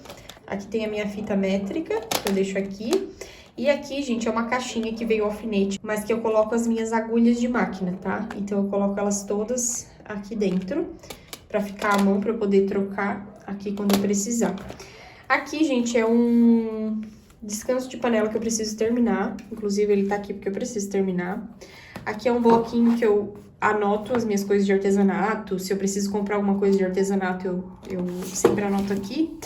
Aqui tem a minha fita métrica, que eu deixo aqui. E aqui, gente, é uma caixinha que veio alfinete, mas que eu coloco as minhas agulhas de máquina, tá? Então, eu coloco elas todas aqui dentro, pra ficar à mão, pra eu poder trocar aqui quando eu precisar. Aqui, gente, é um descanso de panela que eu preciso terminar. Inclusive, ele tá aqui porque eu preciso terminar. Aqui é um bloquinho que eu anoto as minhas coisas de artesanato. Se eu preciso comprar alguma coisa de artesanato, eu sempre anoto aqui.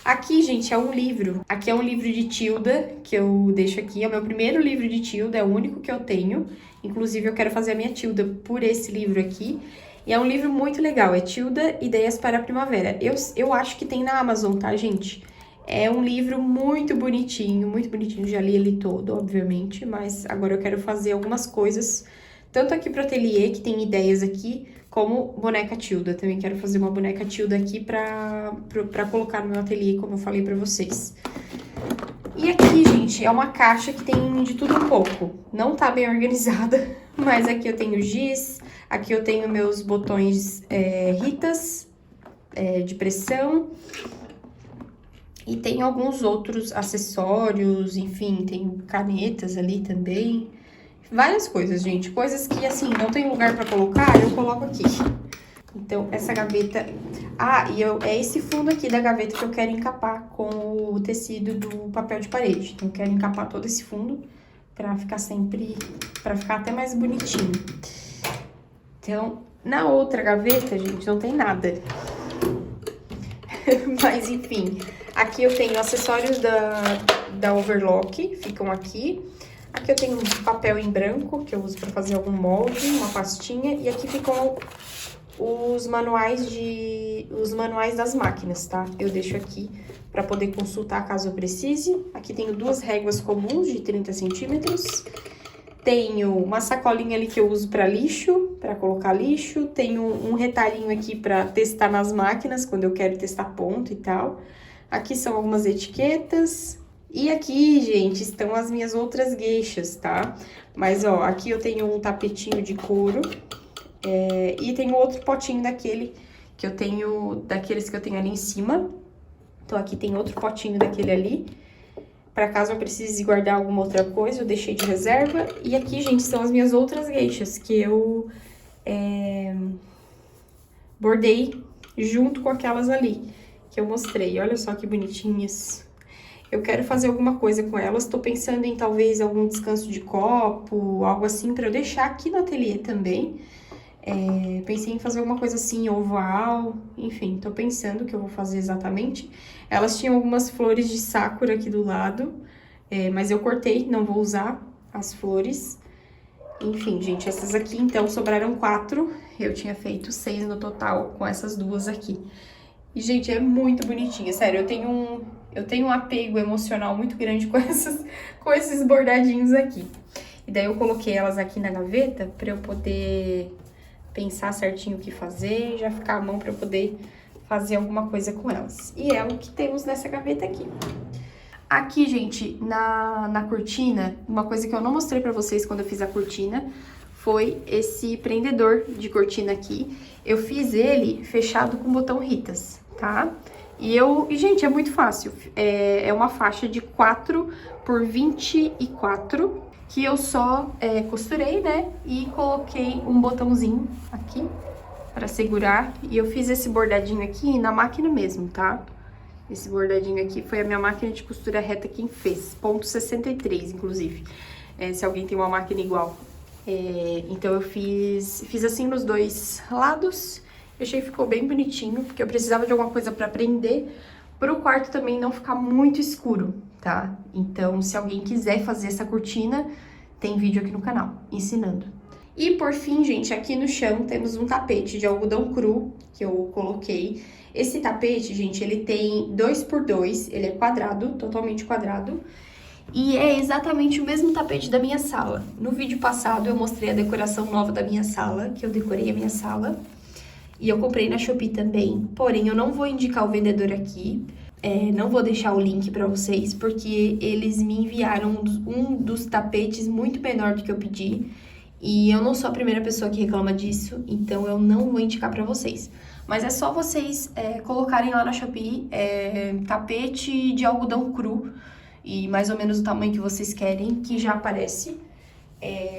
Aqui, gente, é um livro. Aqui é um livro de Tilda, que eu deixo aqui. É o meu primeiro livro de Tilda, é o único que eu tenho. Inclusive, eu quero fazer a minha Tilda por esse livro aqui. E é um livro muito legal, é Tilda, Ideias para a Primavera. Eu acho que tem na Amazon, tá, gente? É um livro muito bonitinho, já li ele todo, obviamente, mas agora eu quero fazer algumas coisas, tanto aqui pro ateliê, que tem ideias aqui, como boneca Tilda. Também quero fazer uma boneca Tilda aqui pra colocar no meu ateliê, como eu falei pra vocês. E aqui, gente, é uma caixa que tem de tudo um pouco. Não tá bem organizada, mas aqui eu tenho giz, aqui eu tenho meus botões Ritas de pressão. E tem alguns outros acessórios, enfim, tem canetas ali também. Várias coisas, gente. Coisas que, assim, não tem lugar pra colocar, eu coloco aqui. Então, essa gaveta... Ah, e é esse fundo aqui da gaveta que eu quero encapar com o tecido do papel de parede. Então, eu quero encapar todo esse fundo pra ficar sempre... Pra ficar até mais bonitinho. Então, na outra gaveta, gente, não tem nada. Mas, enfim... Aqui eu tenho acessórios da Overlock, ficam aqui. Aqui eu tenho um papel em branco, que eu uso para fazer algum molde, uma pastinha. E aqui ficam os manuais das máquinas, tá? Eu deixo aqui para poder consultar caso eu precise. Aqui tenho 2 réguas comuns de 30 centímetros. Tenho uma sacolinha ali que eu uso para lixo, para colocar lixo. Tenho um retalhinho aqui para testar nas máquinas, quando eu quero testar ponto e tal. Aqui são algumas etiquetas E aqui, gente, estão as minhas outras gueixas, tá? Mas, ó, aqui eu tenho um tapetinho de couro. E tem outro potinho daquele que eu tenho, daqueles que eu tenho ali em cima. Então, aqui tem outro potinho daquele ali. Pra caso eu precise guardar alguma outra coisa, eu deixei de reserva. E aqui, gente, são as minhas outras gueixas que eu bordei junto com aquelas ali que eu mostrei. Olha só que bonitinhas. Eu quero fazer alguma coisa com elas. Tô pensando em talvez algum descanso de copo, algo assim, pra eu deixar aqui no ateliê também. Pensei em fazer alguma coisa assim, oval, enfim, tô pensando o que eu vou fazer exatamente. Elas tinham algumas flores de sakura aqui do lado, mas eu cortei, não vou usar as flores. Enfim, gente, essas aqui, então, sobraram 4. Eu tinha feito 6 no total com essas duas aqui. E, gente, é muito bonitinha, sério, eu tenho um apego emocional muito grande com esses bordadinhos aqui. E daí eu coloquei elas aqui na gaveta pra eu poder pensar certinho o que fazer e já ficar à mão pra eu poder fazer alguma coisa com elas. E é o que temos nessa gaveta aqui. Aqui, gente, na cortina, uma coisa que eu não mostrei pra vocês quando eu fiz a cortina foi esse prendedor de cortina aqui. Eu fiz ele fechado com botão Ritas, tá? E, gente, é muito fácil. É uma faixa de 4 por 24, que eu só costurei, né? E coloquei um botãozinho aqui pra segurar. E eu fiz esse bordadinho aqui na máquina mesmo, tá? Esse bordadinho aqui foi a minha máquina de costura reta quem fez. Ponto 63, inclusive. Se alguém tem uma máquina igual. Então eu fiz assim nos dois lados. Eu achei que ficou bem bonitinho, porque eu precisava de alguma coisa pra prender, pro quarto também não ficar muito escuro, tá? Então, se alguém quiser fazer essa cortina, tem vídeo aqui no canal, ensinando. E por fim, gente, aqui no chão temos um tapete de algodão cru, que eu coloquei. Esse tapete, gente, ele tem 2 por 2, ele é quadrado, totalmente quadrado. E é exatamente o mesmo tapete da minha sala. No vídeo passado eu mostrei a decoração nova da minha sala, que eu decorei a minha sala. E eu comprei na Shopee também, porém eu não vou indicar o vendedor aqui, não vou deixar o link pra vocês, porque eles me enviaram um dos tapetes muito menor do que eu pedi, e eu não sou a primeira pessoa que reclama disso, então eu não vou indicar pra vocês. Mas é só vocês colocarem lá na Shopee tapete de algodão cru, e mais ou menos o tamanho que vocês querem, que já aparece.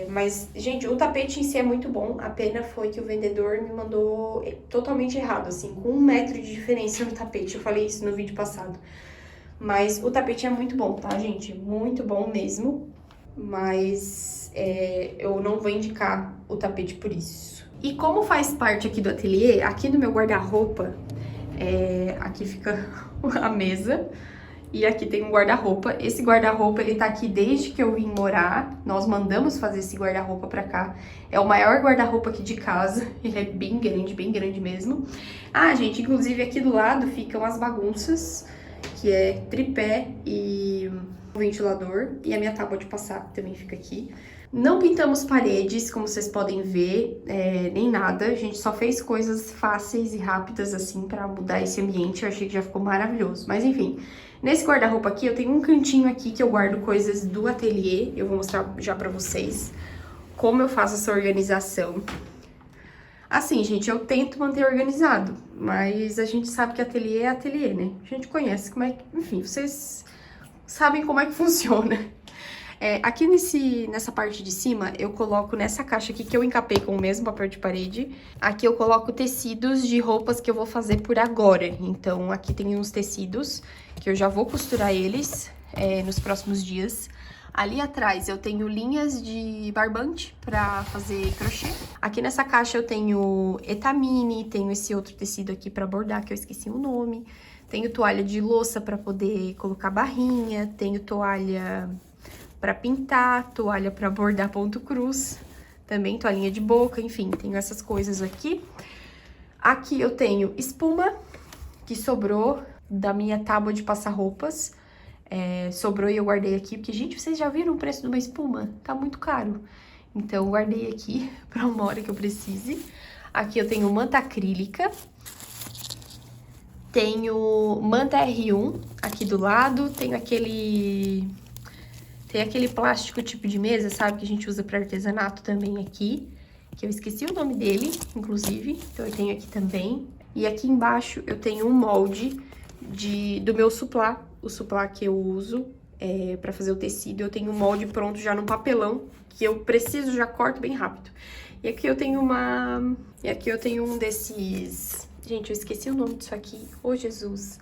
Mas, gente, o tapete em si é muito bom, a pena foi que o vendedor me mandou totalmente errado, assim, com 1 metro de diferença no tapete, eu falei isso no vídeo passado. Mas o tapete é muito bom, tá, gente? Muito bom mesmo, mas eu não vou indicar o tapete por isso. E como faz parte aqui do ateliê, aqui no meu guarda-roupa, aqui fica a mesa. E aqui tem um guarda-roupa. Esse guarda-roupa, ele tá aqui desde que eu vim morar. Nós mandamos fazer esse guarda-roupa pra cá. É o maior guarda-roupa aqui de casa. Ele é bem grande mesmo. Ah, gente, inclusive aqui do lado ficam as bagunças, que é tripé e o ventilador. E a minha tábua de passar também fica aqui. Não pintamos paredes, como vocês podem ver, nem nada. A gente só fez coisas fáceis e rápidas, assim, pra mudar esse ambiente. Eu achei que já ficou maravilhoso. Mas, enfim, nesse guarda-roupa aqui, eu tenho um cantinho aqui que eu guardo coisas do ateliê. Eu vou mostrar já pra vocês como eu faço essa organização. Assim, gente, eu tento manter organizado, mas a gente sabe que ateliê é ateliê, né? A gente conhece como é que... Enfim, vocês sabem como é que funciona. Aqui nessa parte de cima, eu coloco nessa caixa aqui que eu encapei com o mesmo papel de parede. Aqui eu coloco tecidos de roupas que eu vou fazer por agora. Então, aqui tem uns tecidos que eu já vou costurar eles nos próximos dias. Ali atrás eu tenho linhas de barbante pra fazer crochê. Aqui nessa caixa eu tenho etamine, tenho esse outro tecido aqui pra bordar, que eu esqueci o nome. Tenho toalha de louça pra poder colocar barrinha, tenho toalha pra pintar, toalha pra bordar ponto cruz, também toalhinha de boca, enfim, tenho essas coisas aqui. Aqui eu tenho espuma, que sobrou da minha tábua de passar roupas. Sobrou e eu guardei aqui, porque, gente, vocês já viram o preço de uma espuma? Tá muito caro. Então, eu guardei aqui pra uma hora que eu precise. Aqui eu tenho manta acrílica. Tenho manta R1, Aqui do lado tem aquele plástico tipo de mesa, sabe? Que a gente usa para artesanato também aqui. Que eu esqueci o nome dele, inclusive. Então eu tenho aqui também. E aqui embaixo eu tenho um molde do meu suplá. O suplá que eu uso para fazer o tecido. Eu tenho um molde pronto já no papelão. Que eu preciso, já corto bem rápido. E aqui eu tenho um desses... Gente, eu esqueci o nome disso aqui. Ô, Jesus!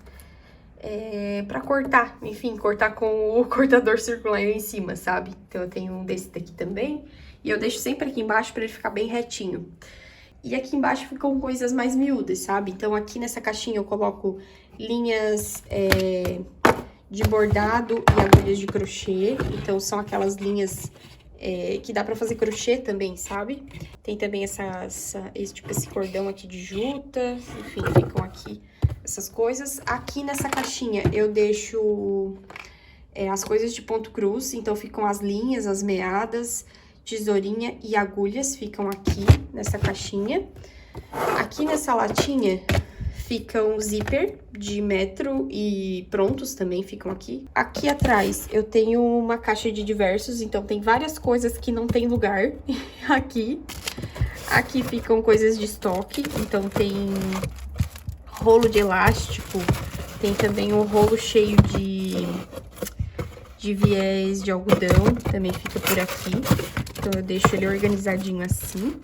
Pra cortar, enfim, cortar com o cortador circular aí em cima, sabe? Então eu tenho um desse daqui também. E eu deixo sempre aqui embaixo pra ele ficar bem retinho. E aqui embaixo ficam coisas mais miúdas, sabe? Então aqui nessa caixinha eu coloco linhas de bordado e agulhas de crochê. Então são aquelas linhas... que dá pra fazer crochê também, sabe? Tem também esse cordão aqui de juta, enfim, ficam aqui essas coisas. Aqui nessa caixinha eu deixo as coisas de ponto cruz, então ficam as linhas, as meadas, tesourinha e agulhas, ficam aqui nessa caixinha. Aqui nessa latinha... ficam zíper de metro e prontos também ficam aqui. Aqui atrás eu tenho uma caixa de diversos, então tem várias coisas que não tem lugar aqui. Aqui ficam coisas de estoque, então tem rolo de elástico, tem também um rolo cheio de viés de algodão, também fica por aqui. Então eu deixo ele organizadinho assim.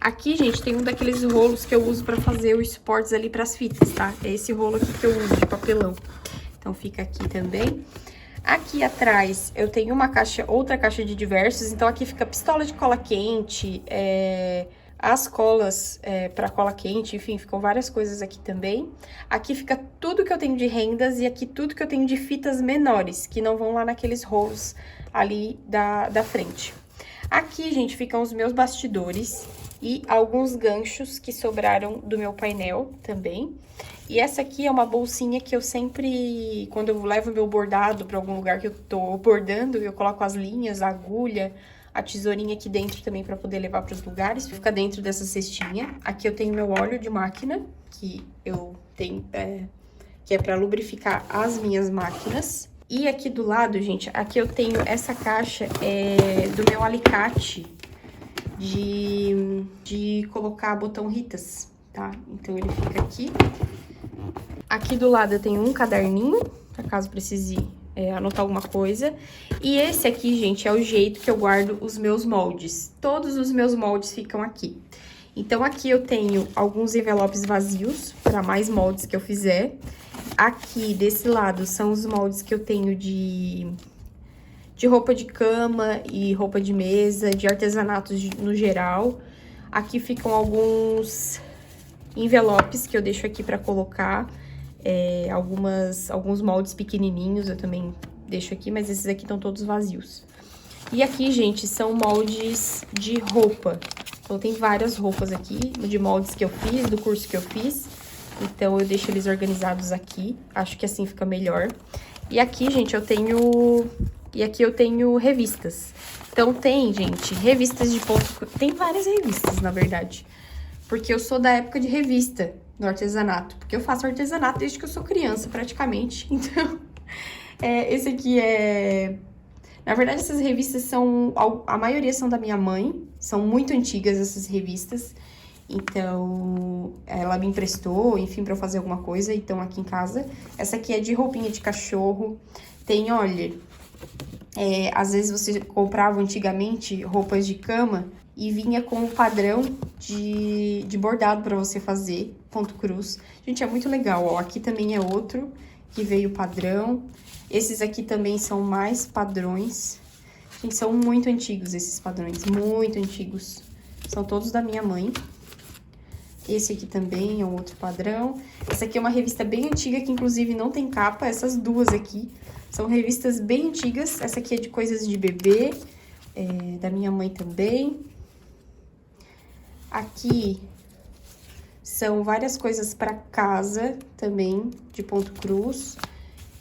Aqui, gente, tem um daqueles rolos que eu uso pra fazer os suportes ali pras fitas, tá? É esse rolo aqui que eu uso, de papelão. Então, fica aqui também. Aqui atrás, eu tenho outra caixa de diversos. Então, aqui fica pistola de cola quente, as colas pra cola quente, enfim, ficam várias coisas aqui também. Aqui fica tudo que eu tenho de rendas e aqui tudo que eu tenho de fitas menores, que não vão lá naqueles rolos ali da frente. Aqui, gente, ficam os meus bastidores e alguns ganchos que sobraram do meu painel também. E essa aqui é uma bolsinha que eu sempre, quando eu levo meu bordado para algum lugar que eu tô bordando, eu coloco as linhas, a agulha, a tesourinha aqui dentro também para poder levar para os lugares. Fica dentro dessa cestinha. Aqui eu tenho meu óleo de máquina, que eu tenho, que é para lubrificar as minhas máquinas. E aqui do lado, gente, aqui eu tenho essa caixa do meu alicate de colocar botão Ritas, tá? Então, ele fica aqui. Aqui do lado eu tenho um caderninho, caso precise anotar alguma coisa. E esse aqui, gente, é o jeito que eu guardo os meus moldes. Todos os meus moldes ficam aqui. Então, aqui eu tenho alguns envelopes vazios para mais moldes que eu fizer. Aqui, desse lado, são os moldes que eu tenho de roupa de cama e roupa de mesa, de artesanatos no geral. Aqui ficam alguns envelopes que eu deixo aqui para colocar. Alguns moldes pequenininhos eu também deixo aqui, mas esses aqui estão todos vazios. E aqui, gente, são moldes de roupa. Então, tem várias roupas aqui, de moldes que eu fiz, do curso que eu fiz. Então, eu deixo eles organizados aqui. Acho que assim fica melhor. E aqui, gente, eu tenho revistas. Então, tem, gente, revistas de ponto... Tem várias revistas, na verdade. Porque eu sou da época de revista no artesanato. Porque eu faço artesanato desde que eu sou criança, praticamente. Então, esse aqui é... Na verdade, essas revistas são... A maioria são da minha mãe. São muito antigas essas revistas. Então, ela me emprestou, enfim, pra eu fazer alguma coisa. Então, aqui em casa. Essa aqui é de roupinha de cachorro. Tem, olha... às vezes você comprava antigamente roupas de cama e vinha com o padrão de bordado pra você fazer, ponto cruz. Gente, é muito legal, ó. Aqui também é outro que veio padrão. Esses aqui também são mais padrões. Gente, são muito antigos esses padrões, muito antigos. São todos da minha mãe. Esse aqui também é um outro padrão. Essa aqui é uma revista bem antiga, que inclusive não tem capa. Essas duas aqui são revistas bem antigas. Essa aqui é de coisas de bebê, da minha mãe também. Aqui são várias coisas para casa também, de ponto cruz.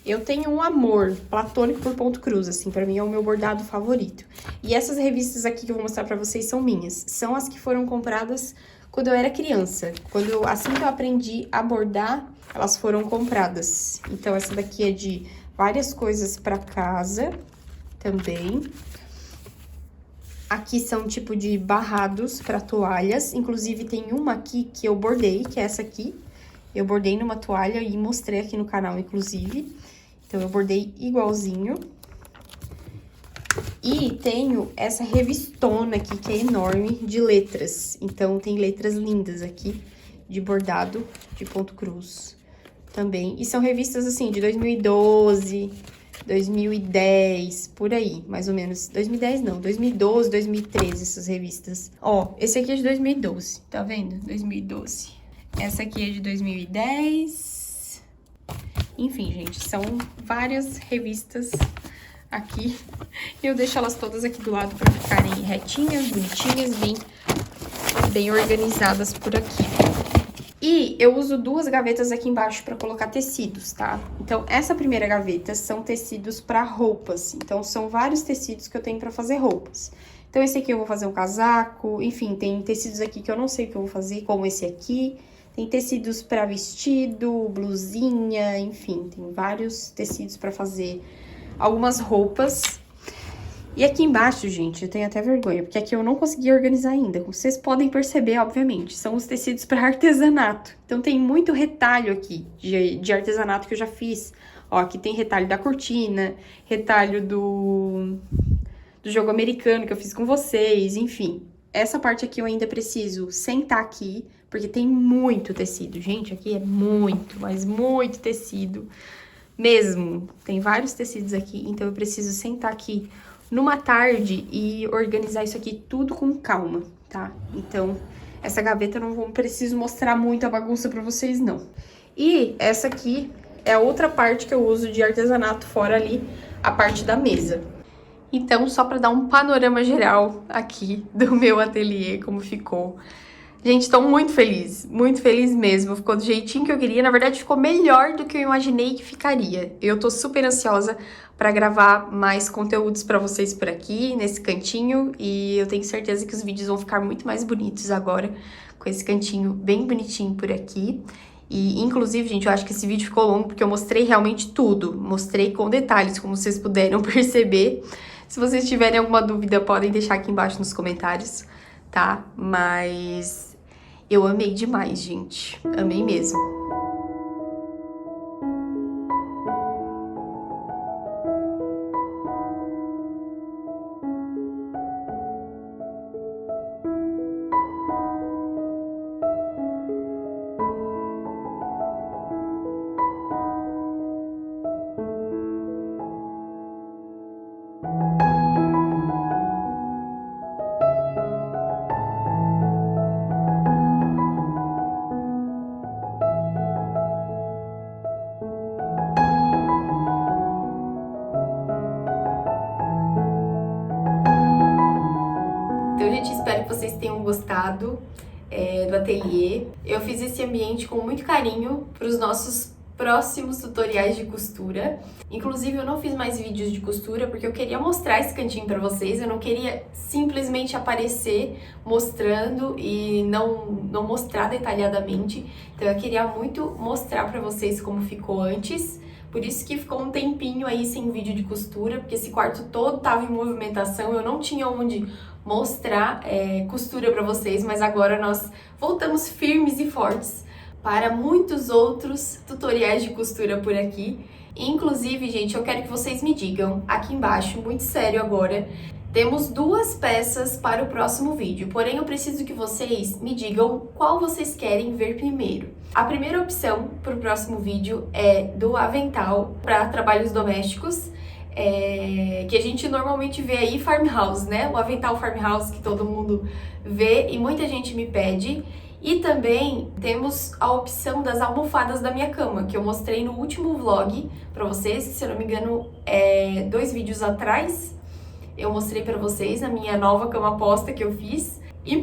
Eu tenho um amor platônico por ponto cruz, assim, pra mim é o meu bordado favorito. E essas revistas aqui que eu vou mostrar pra vocês são minhas. São as que foram compradas quando eu era criança. Assim que eu aprendi a bordar, elas foram compradas. Então, essa daqui é de várias coisas pra casa também. Aqui são tipo de barrados pra toalhas. Inclusive, tem uma aqui que eu bordei, que é essa aqui. Eu bordei numa toalha e mostrei aqui no canal, inclusive. Então, eu bordei igualzinho. E tenho essa revistona aqui, que é enorme, de letras. Então, tem letras lindas aqui, de bordado, de ponto cruz também. E são revistas, assim, de 2012, 2010, por aí, mais ou menos. 2010 não, 2012, 2013, essas revistas. Ó, esse aqui é de 2012, tá vendo? 2012. Essa aqui é de 2010. Enfim, gente, são várias revistas aqui. Eu deixo elas todas aqui do lado pra ficarem retinhas, bonitinhas, bem organizadas por aqui. E eu uso duas gavetas aqui embaixo pra colocar tecidos, tá? Então, essa primeira gaveta são tecidos pra roupas. Então, são vários tecidos que eu tenho pra fazer roupas. Então, esse aqui eu vou fazer um casaco, enfim, tem tecidos aqui que eu não sei o que eu vou fazer, como esse aqui. Tem tecidos pra vestido, blusinha, enfim, tem vários tecidos pra fazer algumas roupas. E aqui embaixo, gente, eu tenho até vergonha, porque aqui eu não consegui organizar ainda. Como vocês podem perceber, obviamente, são os tecidos para artesanato. Então, tem muito retalho aqui de artesanato que eu já fiz. Ó, aqui tem retalho da cortina, retalho do jogo americano que eu fiz com vocês, enfim. Essa parte aqui eu ainda preciso sentar aqui, porque tem muito tecido. Gente, aqui é muito, mas muito tecido mesmo. Tem vários tecidos aqui, então eu preciso sentar aqui numa tarde e organizar isso aqui tudo com calma, tá? Então, essa gaveta eu não preciso mostrar muito a bagunça pra vocês, não. E essa aqui é a outra parte que eu uso de artesanato, fora ali a parte da mesa. Então, só pra dar um panorama geral aqui do meu ateliê, como ficou. Gente, tô muito feliz mesmo. Ficou do jeitinho que eu queria. Na verdade, ficou melhor do que eu imaginei que ficaria. Eu tô super ansiosa pra gravar mais conteúdos pra vocês por aqui, nesse cantinho. E eu tenho certeza que os vídeos vão ficar muito mais bonitos agora, com esse cantinho bem bonitinho por aqui. E, inclusive, gente, eu acho que esse vídeo ficou longo porque eu mostrei realmente tudo. Mostrei com detalhes, como vocês puderam perceber. Se vocês tiverem alguma dúvida, podem deixar aqui embaixo nos comentários, tá? Mas eu amei demais, gente. Amei mesmo. Então, gente, espero que vocês tenham gostado do ateliê. Eu fiz esse ambiente com muito carinho para os nossos próximos tutoriais de costura. Inclusive, eu não fiz mais vídeos de costura porque eu queria mostrar esse cantinho para vocês. Eu não queria simplesmente aparecer mostrando e não mostrar detalhadamente. Então, eu queria muito mostrar para vocês como ficou antes. Por isso que ficou um tempinho aí sem vídeo de costura, porque esse quarto todo tava em movimentação, eu não tinha onde mostrar costura pra vocês, mas agora nós voltamos firmes e fortes para muitos outros tutoriais de costura por aqui. Inclusive, gente, eu quero que vocês me digam aqui embaixo, muito sério agora, temos 2 peças para o próximo vídeo, porém eu preciso que vocês me digam qual vocês querem ver primeiro. A primeira opção para o próximo vídeo é do avental para trabalhos domésticos, que a gente normalmente vê aí farmhouse, né? O avental farmhouse que todo mundo vê e muita gente me pede. E também temos a opção das almofadas da minha cama, que eu mostrei no último vlog para vocês, se eu não me engano, 2 vídeos atrás. Eu mostrei pra vocês a minha nova cama posta que eu fiz. E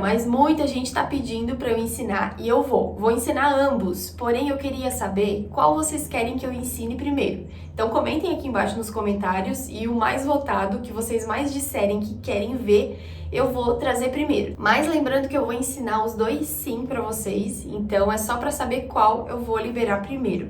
mas muita gente tá pedindo pra eu ensinar. E eu vou ensinar ambos. Porém, eu queria saber qual vocês querem que eu ensine primeiro. Então comentem aqui embaixo nos comentários e o mais votado, que vocês mais disserem que querem ver, eu vou trazer primeiro. Mas lembrando que eu vou ensinar os dois sim pra vocês, então é só pra saber qual eu vou liberar primeiro.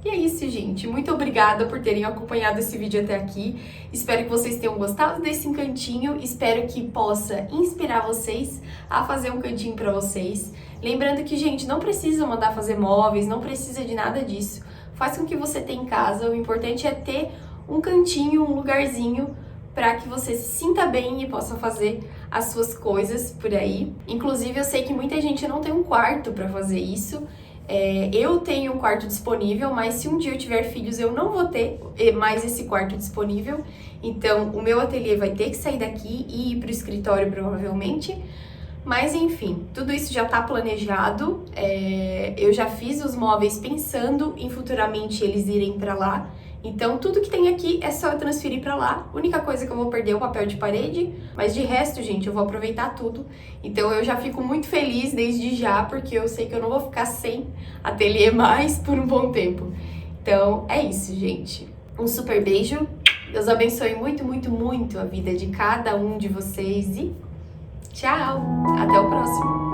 E é isso, gente. Muito obrigada por terem acompanhado esse vídeo até aqui. Espero que vocês tenham gostado desse cantinho. Espero que possa inspirar vocês a fazer um cantinho pra vocês. Lembrando que, gente, não precisa mandar fazer móveis, não precisa de nada disso. Faz com o que você tem em casa. O importante é ter um cantinho, um lugarzinho para que você se sinta bem e possa fazer as suas coisas por aí. Inclusive, eu sei que muita gente não tem um quarto para fazer isso. Eu tenho um quarto disponível, mas se um dia eu tiver filhos, eu não vou ter mais esse quarto disponível. Então, o meu ateliê vai ter que sair daqui e ir para o escritório, provavelmente. Mas, enfim, tudo isso já está planejado. Eu já fiz os móveis pensando em futuramente eles irem para lá. Então, tudo que tem aqui é só eu transferir pra lá. A única coisa que eu vou perder é o papel de parede, mas de resto, gente, eu vou aproveitar tudo. Então, eu já fico muito feliz desde já, porque eu sei que eu não vou ficar sem ateliê mais por um bom tempo. Então, é isso, gente. Um super beijo. Deus abençoe muito, muito, muito a vida de cada um de vocês e tchau! Até o próximo!